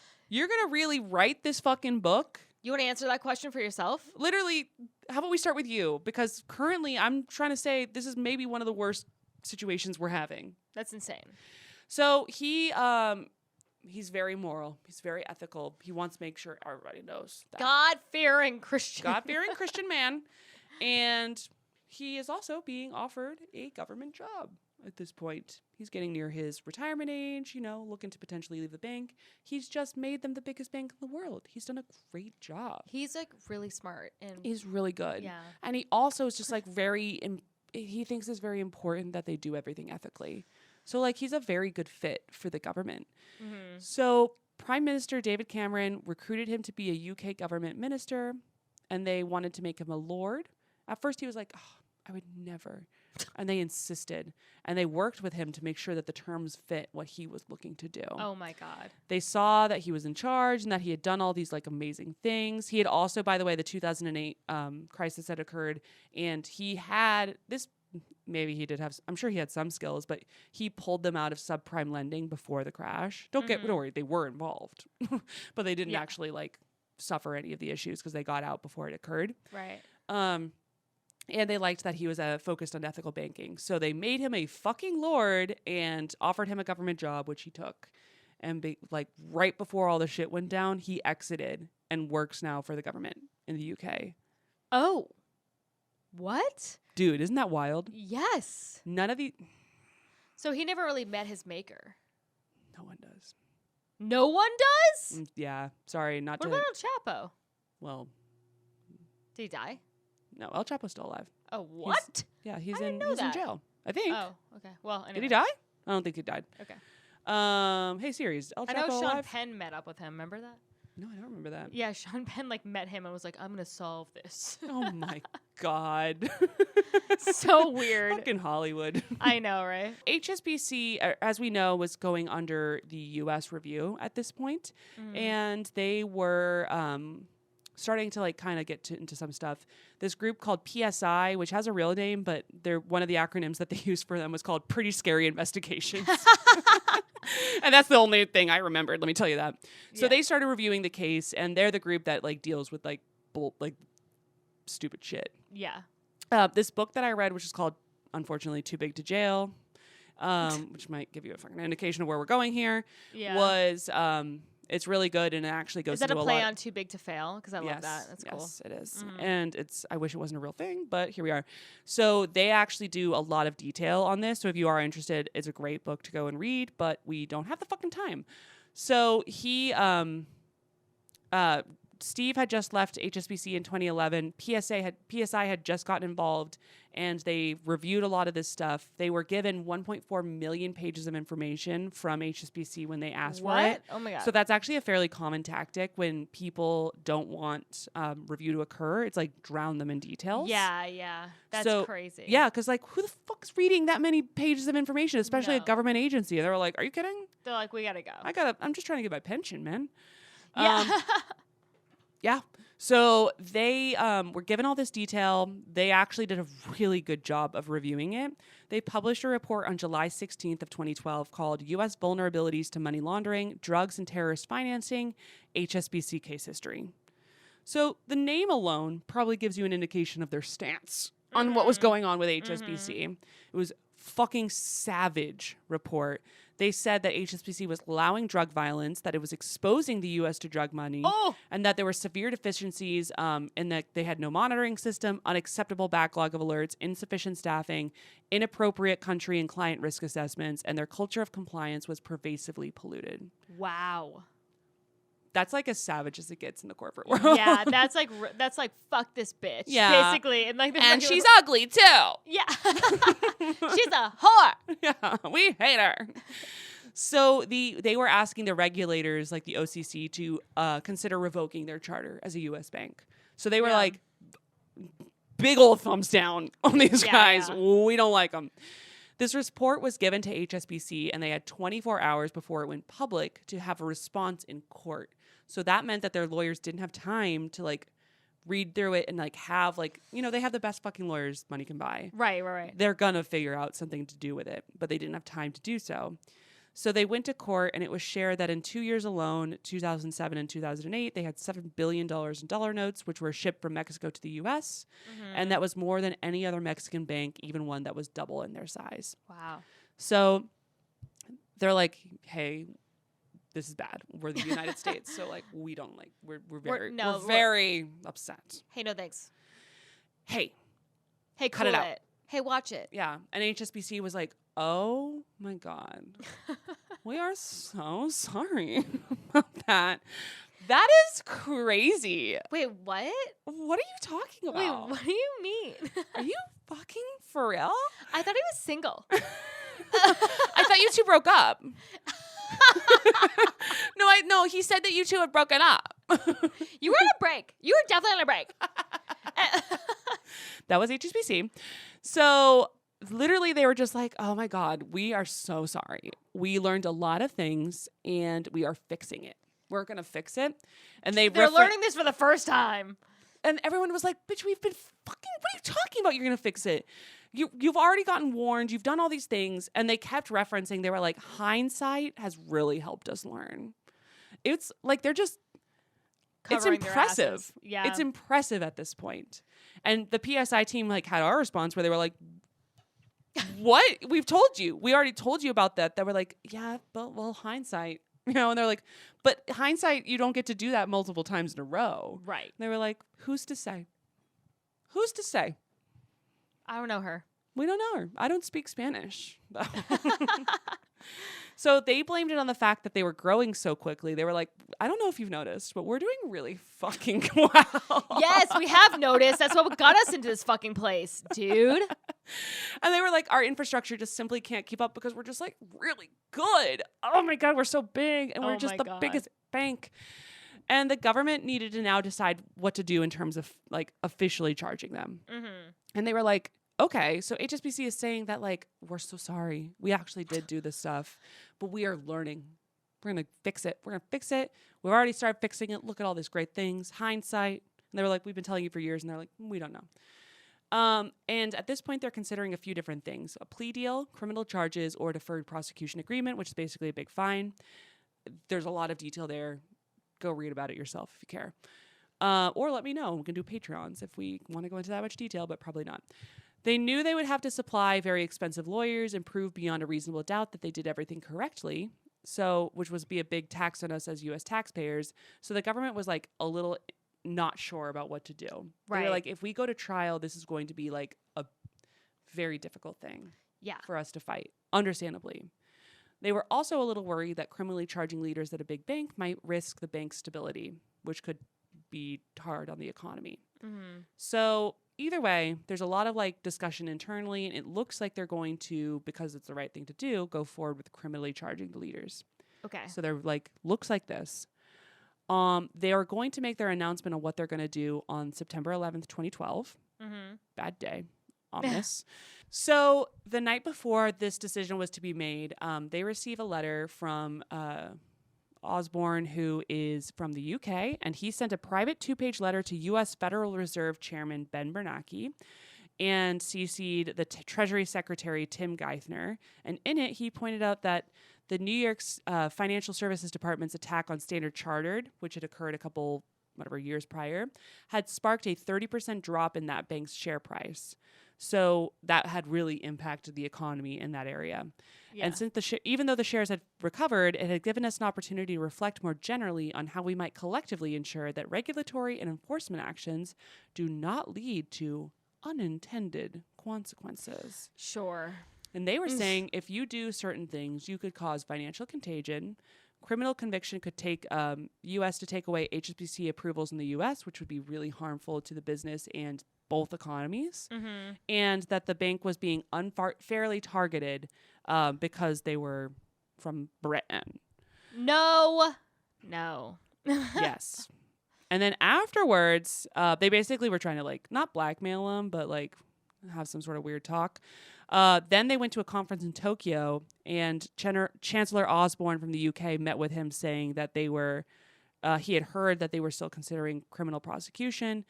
write this fucking book? You want to answer that question for yourself? Literally, how about we start with you? Because currently I'm trying to say this is maybe one of the worst situations we're having. That's insane. So he's very moral. He's very ethical. He wants to make sure everybody knows that. God-fearing Christian man. And he is also being offered a government job at this point. He's getting near his retirement age, looking to potentially leave the bank. He's just made them the biggest bank in the world. He's done a great job. He's like really smart and he's really good. Yeah. And he also is just like he thinks it's very important that they do everything ethically. So like he's a very good fit for the government. Mm-hmm. So Prime Minister David Cameron recruited him to be a UK government minister, and they wanted to make him a lord. At first he was like, oh, I would never. And they insisted. And they worked with him to make sure that the terms fit what he was looking to do. Oh my God. They saw that he was in charge and that he had done all these like amazing things. He had also, by the way, the 2008 crisis had occurred, and he had this, maybe he did have, I'm sure he had some skills, but he pulled them out of subprime lending before the crash. Don't worry, they were involved, but they didn't actually like suffer any of the issues because they got out before it occurred. Right. And they liked that he was focused on ethical banking. So they made him a fucking lord and offered him a government job, which he took. And right before all the shit went down, he exited and works now for the government in the UK. Oh. What? Dude, isn't that wild? Yes. None of the... So he never really met his maker. No one does. No one does? Yeah. Sorry, not what to... about El Chapo? Well... Did he die? No, El Chapo's still alive. Oh, what? He's I in didn't know that. jail. I think. Oh, okay. Well, anyway. Did he die? I don't think he died. Okay. Hey, Siri, is El Chapo I know Sean alive? Penn met up with him. Remember that? No, I don't remember that. Yeah, Sean Penn met him and was like, I'm going to solve this. Oh my God. So weird. Fucking Hollywood. I know, right? HSBC, as we know, was going under the U.S. review at this point, and they were starting to like kind of get into some stuff. This group called PSI, which has a real name, but they're one of the acronyms that they used for them was called Pretty Scary Investigations. And that's the only thing I remembered. Let me tell you that. So they started reviewing the case, and they're the group that like deals with like stupid shit. Yeah. This book that I read, which is called, unfortunately, Too Big to Jail, which might give you a fucking indication of where we're going here, was it's really good, and it actually goes into a lot. Is that a play on Too Big to Fail? Because I love that. That's cool. Yes, it is. And I wish it wasn't a real thing, but here we are. So they actually do a lot of detail on this. So if you are interested, it's a great book to go and read, but we don't have the fucking time. So Steve had just left HSBC in 2011. PSI had just gotten involved, and they reviewed a lot of this stuff. They were given 1.4 million pages of information from HSBC when they asked for it. Oh my God. So that's actually a fairly common tactic when people don't want review to occur. It's like drown them in details. Yeah. That's crazy. Yeah, because like who the fuck's reading that many pages of information, especially a government agency? They were like, "Are you kidding?" They're like, "We gotta go." I'm just trying to get my pension, man. Yeah. Yeah. So they were given all this detail. They actually did a really good job of reviewing it. They published a report on July 16th of 2012 called U.S. Vulnerabilities to Money Laundering, Drugs and Terrorist Financing, HSBC Case History. So the name alone probably gives you an indication of their stance on what was going on with HSBC. It was fucking savage report. They said that HSBC was allowing drug violence, that it was exposing the U.S. to drug money, and that there were severe deficiencies in that they had no monitoring system, unacceptable backlog of alerts, insufficient staffing, inappropriate country and client risk assessments, and their culture of compliance was pervasively polluted. Wow. That's like as savage as it gets in the corporate world. Yeah, that's like fuck this bitch. Yeah, basically, and she's ugly too. Yeah, she's a whore. Yeah, we hate her. So they were asking the regulators, like the OCC, to consider revoking their charter as a U.S. bank. So they were like, big old thumbs down on these guys. Yeah. We don't like them. This report was given to HSBC, and they had 24 hours before it went public to have a response in court. So that meant that their lawyers didn't have time to like read through it and like have like, they have the best fucking lawyers money can buy. Right. They're going to figure out something to do with it, but they didn't have time to do so. So they went to court, and it was shared that in 2 years alone, 2007 and 2008, they had $7 billion in dollar notes, which were shipped from Mexico to the U.S. And that was more than any other Mexican bank, even one that was double in their size. Wow. So they're like, hey, this is bad. We're the United States. So like, we don't like, we're very upset. Hey, no thanks. Hey, Hey, cut it out. Hey, watch it. Yeah. And HSBC was like, oh my God. We are so sorry about that. That is crazy. Wait, what? What are you talking Wait, about? what do you mean? Are you fucking for real? I thought he was single. I thought you two broke up. No, he said that you two had broken up. You were on a break. You were definitely on a break. That was HSBC. So literally they were just like, oh my God, we are so sorry. We learned a lot of things and we are fixing it. We're going to fix it. And they're learning this for the first time. And everyone was like, bitch, we've been fucking, what are you talking about? You're going to fix it. You've already gotten warned. You've done all these things. And they kept referencing, they were like, hindsight has really helped us learn. It's like, they're just, Covering it's impressive. Yeah. It's impressive at this point. And the PSI team like had our response where they were like, what? We've told you. We already told you about that. They were like, yeah, but well, hindsight. You know, and they're like, but hindsight, you don't get to do that multiple times in a row. Right. And they were like, who's to say? Who's to say? I don't know her. We don't know her. I don't speak Spanish. So they blamed it on the fact that they were growing so quickly. They were like, I don't know if you've noticed, but we're doing really fucking well. Yes, we have noticed. That's what got us into this fucking place, dude. And they were like, our infrastructure just simply can't keep up because we're just like really good. Oh my God, we're so big and we're just the biggest bank. And the government needed to now decide what to do in terms of like officially charging them. Mm-hmm. And they were like, okay, so HSBC is saying that like, we're so sorry. We actually did do this stuff, but we are learning. We're going to fix it. We're going to fix it. We've already started fixing it. Look at all these great things. Hindsight. And they were like, we've been telling you for years. And they're like, we don't know. And at this point, they're considering a few different things: a plea deal, criminal charges, or a deferred prosecution agreement, which is basically a big fine. There's a lot of detail there. Go read about it yourself if you care. Or let me know. We can do Patreons if we want to go into that much detail, but probably not. They knew they would have to supply very expensive lawyers and prove beyond a reasonable doubt that they did everything correctly. So, which was be a big tax on us as U.S. taxpayers. So the government was like a little not sure about what to do. Right. They were like, if we go to trial, this is going to be like a very difficult thing for us to fight, understandably. They were also a little worried that criminally charging leaders at a big bank might risk the bank's stability, which could be hard on the economy. Mm-hmm. So either way, there's a lot of like discussion internally, and it looks like they're going to, because it's the right thing to do, go forward with criminally charging the leaders. Okay. So they're like, looks like this. They are going to make their announcement on what they're going to do on September 11th, 2012. Mm-hmm. Bad day. Ominous. So the night before this decision was to be made, they receive a letter from Osborne, who is from the UK, and he sent a private 2-page letter to U.S. Federal Reserve Chairman Ben Bernanke and CC'd the Treasury Secretary Tim Geithner. And in it, he pointed out that the New York's Financial Services Department's attack on Standard Chartered, which had occurred a couple years prior, had sparked a 30% drop in that bank's share price. So that had really impacted the economy in that area. Yeah. And since even though the shares had recovered, it had given us an opportunity to reflect more generally on how we might collectively ensure that regulatory and enforcement actions do not lead to unintended consequences. Sure. And they were saying if you do certain things, you could cause financial contagion. Criminal conviction could take U.S. to take away HSBC approvals in the U.S., which would be really harmful to the business and both economies, and that the bank was being unfairly targeted because they were from Britain. No. Yes. And then afterwards, they basically were trying to like not blackmail him, but like have some sort of weird talk. Then they went to a conference in Tokyo, and Chancellor Osborne from the UK met with him, saying that they were, he had heard that they were still considering criminal prosecution,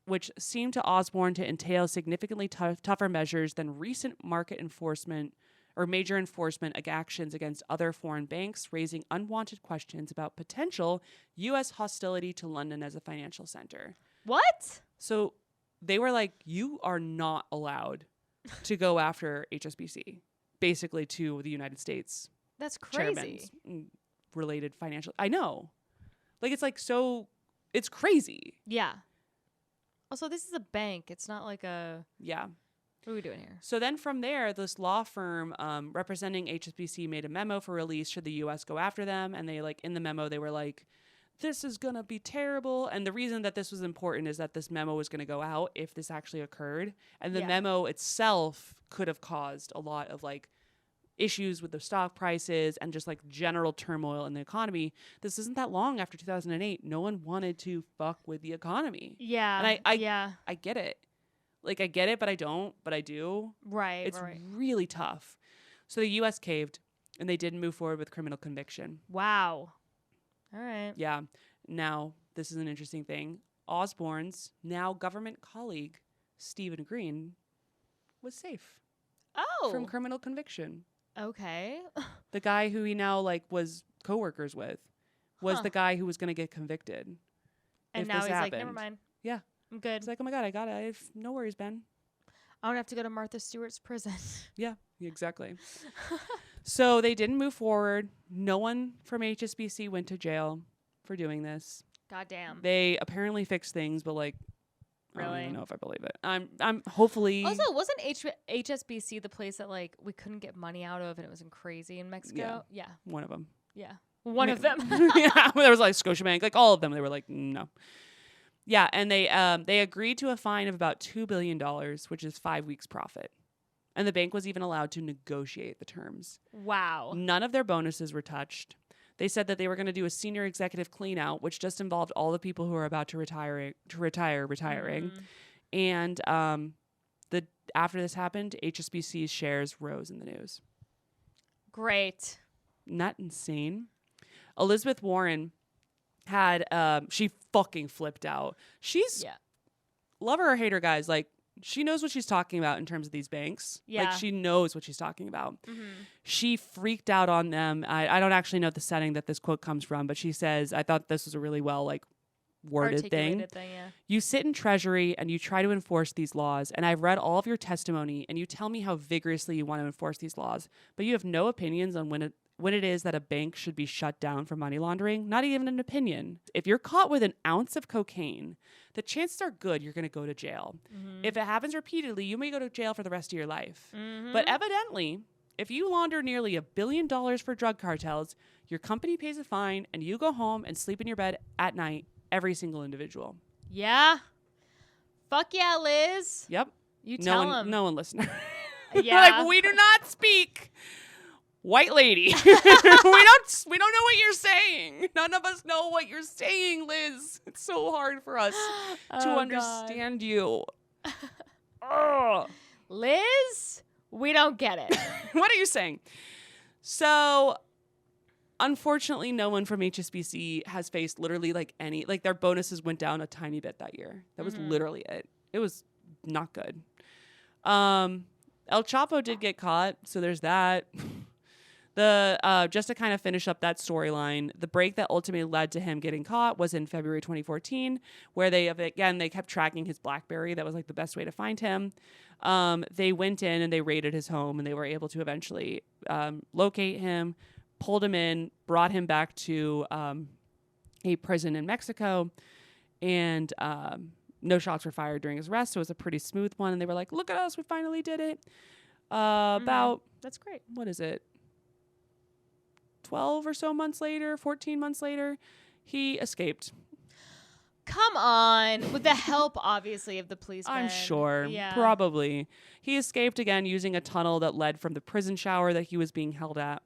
which seemed to Osborne to entail significantly tougher measures than recent market enforcement or major enforcement actions against other foreign banks, raising unwanted questions about potential U.S. hostility to London as a financial center. What? So they were like, you are not allowed to go after HSBC, basically to the United States. That's crazy. Related financial. I know. Like, it's like so, it's crazy. Yeah. Also, this is a bank. It's not like a... Yeah. What are we doing here? So then from there, this law firm representing HSBC made a memo for release should the U.S. go after them. And they in the memo, they were like, this is going to be terrible. And the reason that this was important is that this memo was going to go out if this actually occurred. And the memo itself could have caused a lot of issues with the stock prices and just general turmoil in the economy. This isn't that long after 2008. No one wanted to fuck with the economy. Yeah. And I get it. I get it, but I don't, but I do. Right. It's really tough. So the U.S. caved and they didn't move forward with criminal conviction. Wow. All right. Yeah. Now, this is an interesting thing. Osborne's now government colleague, Stephen Green, was safe from criminal conviction. Okay. The guy who he now was coworkers with was the guy who was going to get convicted. And now he's like, never mind. Yeah. I'm good. It's like, oh my God, I got it. No worries, Ben. I don't have to go to Martha Stewart's prison. Yeah, exactly. So they didn't move forward. No one from HSBC went to jail for doing this. Goddamn. They apparently fixed things, but I don't Really? even know if I believe it. I'm hopefully. Also, wasn't HSBC the place that we couldn't get money out of and it was crazy in Mexico? Yeah. One of them. Yeah. One of them. Yeah, there was Scotiabank, all of them. They were like, no. Yeah, and they agreed to a fine of about $2 billion, which is 5 weeks' profit. And the bank was even allowed to negotiate the terms. Wow. None of their bonuses were touched. They said that they were going to do a senior executive clean out, which just involved all the people who are about to retire retiring. And after this happened, HSBC's shares rose in the news. Great. Not insane. Elizabeth Warren had she fucking flipped out. She's love her or hate her, guys. She knows what she's talking about in terms of these banks. Yeah. She knows what she's talking about. Mm-hmm. She freaked out on them. I don't actually know the setting that this quote comes from, but she says, I thought this was a really well worded thing. Yeah. You sit in Treasury and you try to enforce these laws, and I've read all of your testimony, and you tell me how vigorously you want to enforce these laws, but you have no opinions on when it is that a bank should be shut down for money laundering. Not even an opinion. If you're caught with an ounce of cocaine, the chances are good you're going to go to jail. Mm-hmm. If it happens repeatedly, you may go to jail for the rest of your life. Mm-hmm. But evidently, if you launder nearly $1 billion for drug cartels, your company pays a fine and you go home and sleep in your bed at night, every single individual. Yeah. Fuck yeah, Liz. Yep. You tell him. No one listening. Yeah. We do not speak. White lady. we don't know what you're saying. None of us know what you're saying, Liz. It's so hard for us to understand you. Liz, we don't get it. What are you saying? So, unfortunately, no one from HSBC has faced literally their bonuses went down a tiny bit that year. That was literally it. It was not good. El Chapo did get caught, so there's that. Just to kind of finish up that storyline, the break that ultimately led to him getting caught was in February 2014, where they kept tracking his BlackBerry. That was the best way to find him. They went in and they raided his home, and they were able to eventually locate him, pulled him in, brought him back to a prison in Mexico, and no shots were fired during his arrest. So it was a pretty smooth one. And they were like, look at us, we finally did it. About, that's great. What is it? 12 or so months later, 14 months later, he escaped. Come on. With the help, obviously, of the policeman. I'm sure. Yeah. Probably. He escaped again using a tunnel that led from the prison shower that he was being held at.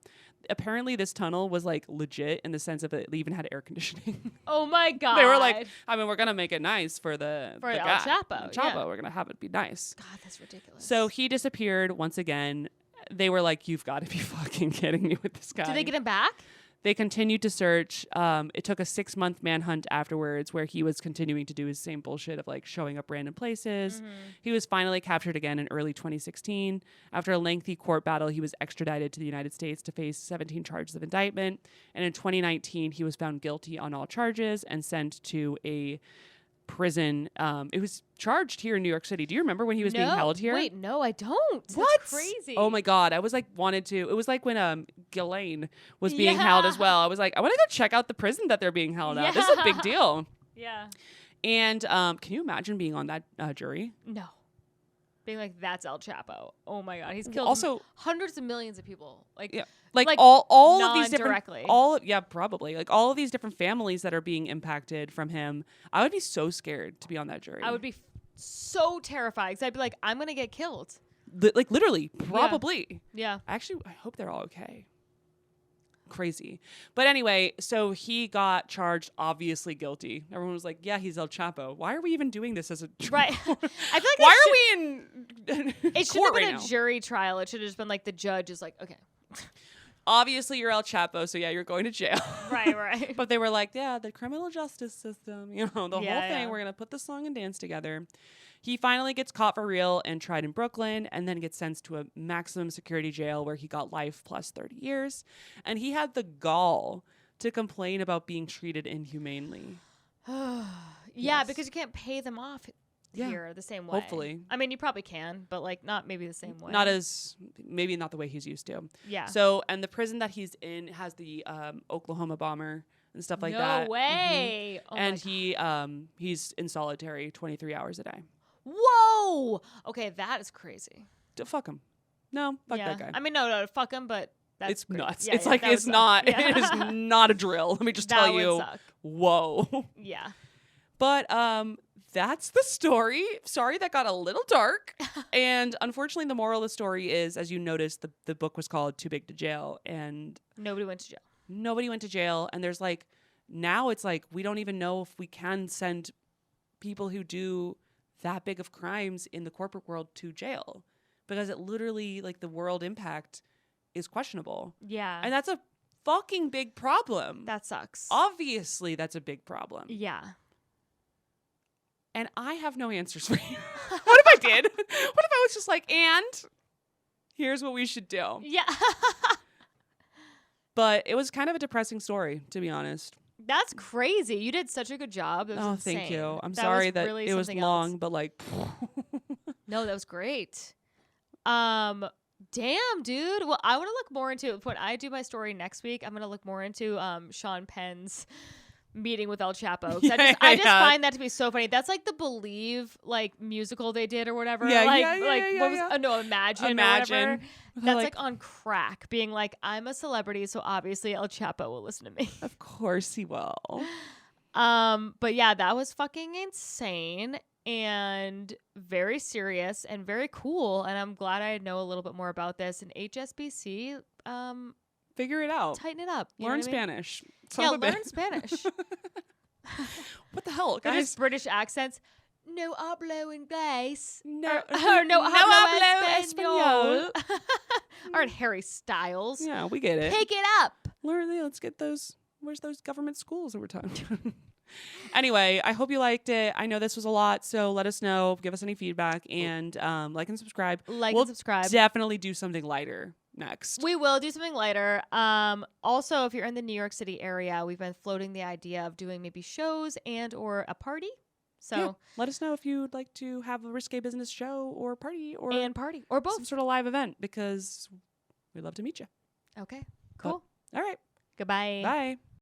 Apparently, this tunnel was legit in the sense of it even had air conditioning. Oh my God. They were like, we're going to make it nice for the El guy. Chapo. El Chapo. We're going to have it be nice. God, that's ridiculous. So he disappeared once again. They were like, you've got to be fucking kidding me with this guy. Did they get him back? They continued to search. It took a 6-month manhunt afterwards where he was continuing to do his same bullshit of showing up random places. Mm-hmm. He was finally captured again in early 2016. After a lengthy court battle, he was extradited to the United States to face 17 charges of indictment. And in 2019, he was found guilty on all charges and sent to a prison. It was charged here in New York City. Do you remember when he was being held here? Wait, no, I don't. What? That's crazy. Oh my God. I was wanted to. It was when Ghislaine was being held as well. I was like, I want to go check out the prison that they're being held at. This is a big deal. Yeah. And can you imagine being on that jury? No. Being like, that's El Chapo. Oh my God. He's killed also hundreds of millions of people. Like, yeah. Like all of these different non-directly. Probably. Like all of these different families that are being impacted from him. I would be so scared to be on that jury. I would be so terrified because I'd be like, I'm going to get killed. Like literally, probably. Yeah. Actually, I hope they're all okay. Crazy. But anyway, so he got charged, obviously guilty. Everyone was like, yeah, he's El Chapo. Why are we even doing this as a Right. I feel like why are we in it should court have been right a now? jury trial. It should have just been like the judge is like, okay. Obviously, you're El Chapo, so yeah, you're going to jail. Right. But they were like, yeah, the criminal justice system, the whole thing. Yeah. We're going to put the song and dance together. He finally gets caught for real and tried in Brooklyn and then gets sentenced to a maximum security jail where he got life plus 30 years. And he had the gall to complain about being treated inhumanely. Yeah, Yes. because you can't pay them off here the same way. Hopefully. I mean, you probably can, but like not maybe the same way. Maybe not the way he's used to. Yeah. So, and the prison that he's in has the Oklahoma bomber and stuff like that. No way. Mm-hmm. Oh And he's in solitary 23 hours a day. Whoa. Okay, that is crazy. Fuck him. No, fuck that guy. I mean, no, fuck him, but that's It's great. nuts. Yeah, It's yeah, like that would it's suck. not. Yeah. It is not a drill. Let me just That tell would you. suck. Whoa. Yeah. But that's the story. Sorry that got a little dark. And unfortunately, the moral of the story is, as you noticed, the book was called Too Big to Jail, and Nobody went to jail. nobody went to jail. And there's like now it's like we don't even know if we can send people who do that big of crimes in the corporate world to jail because it literally like the world impact is questionable. Yeah. And that's a fucking big problem. That sucks. Obviously, that's a big problem. Yeah. And I have no answers for you. What if I did? What if I was just like, and here's what we should do? Yeah. But it was kind of a depressing story, to be honest. That's crazy. You did such a good job. That was insane. Thank you. I'm That sorry was that really it was something long, else. but like, No, that was great. Damn, dude. Well, I want to look more into when I do my story next week. I'm gonna look more into Sean Penn's meeting with El Chapo. 'Cause I just find that to be so funny. That's like the Believe like musical they did or whatever. Yeah, like yeah, like yeah, what was yeah. no Imagine. Imagine. Or whatever. That's Like- like on crack. Being like, I'm a celebrity, so obviously El Chapo will listen to me. of course he will. But yeah, that was fucking insane and very serious and very cool. And I'm glad I know a little bit more about this. And HSBC, Figure it out. tighten it up. You know Learn what I mean? Spanish. Yeah, Son of a learn bitch. Spanish. What the hell, They're guys? just British accents. No hablo inglés. No, Or no hablo español. español. All right, Harry Styles. Yeah, we get it. Pick it up. Let's get those. Where's those government schools that we're talking? Anyway, I hope you liked it. I know this was a lot, so let us know. Give us any feedback and like and subscribe. Like we'll and subscribe. Definitely do something lighter next. We will do something later. Also, if you're in the New York City area, we've been floating the idea of doing maybe shows and or a party. So Yeah, let us know if you'd like to have a risque business show or party or party or both. some sort of live event because we'd love to meet you. Okay. Cool. All right. Goodbye. Bye.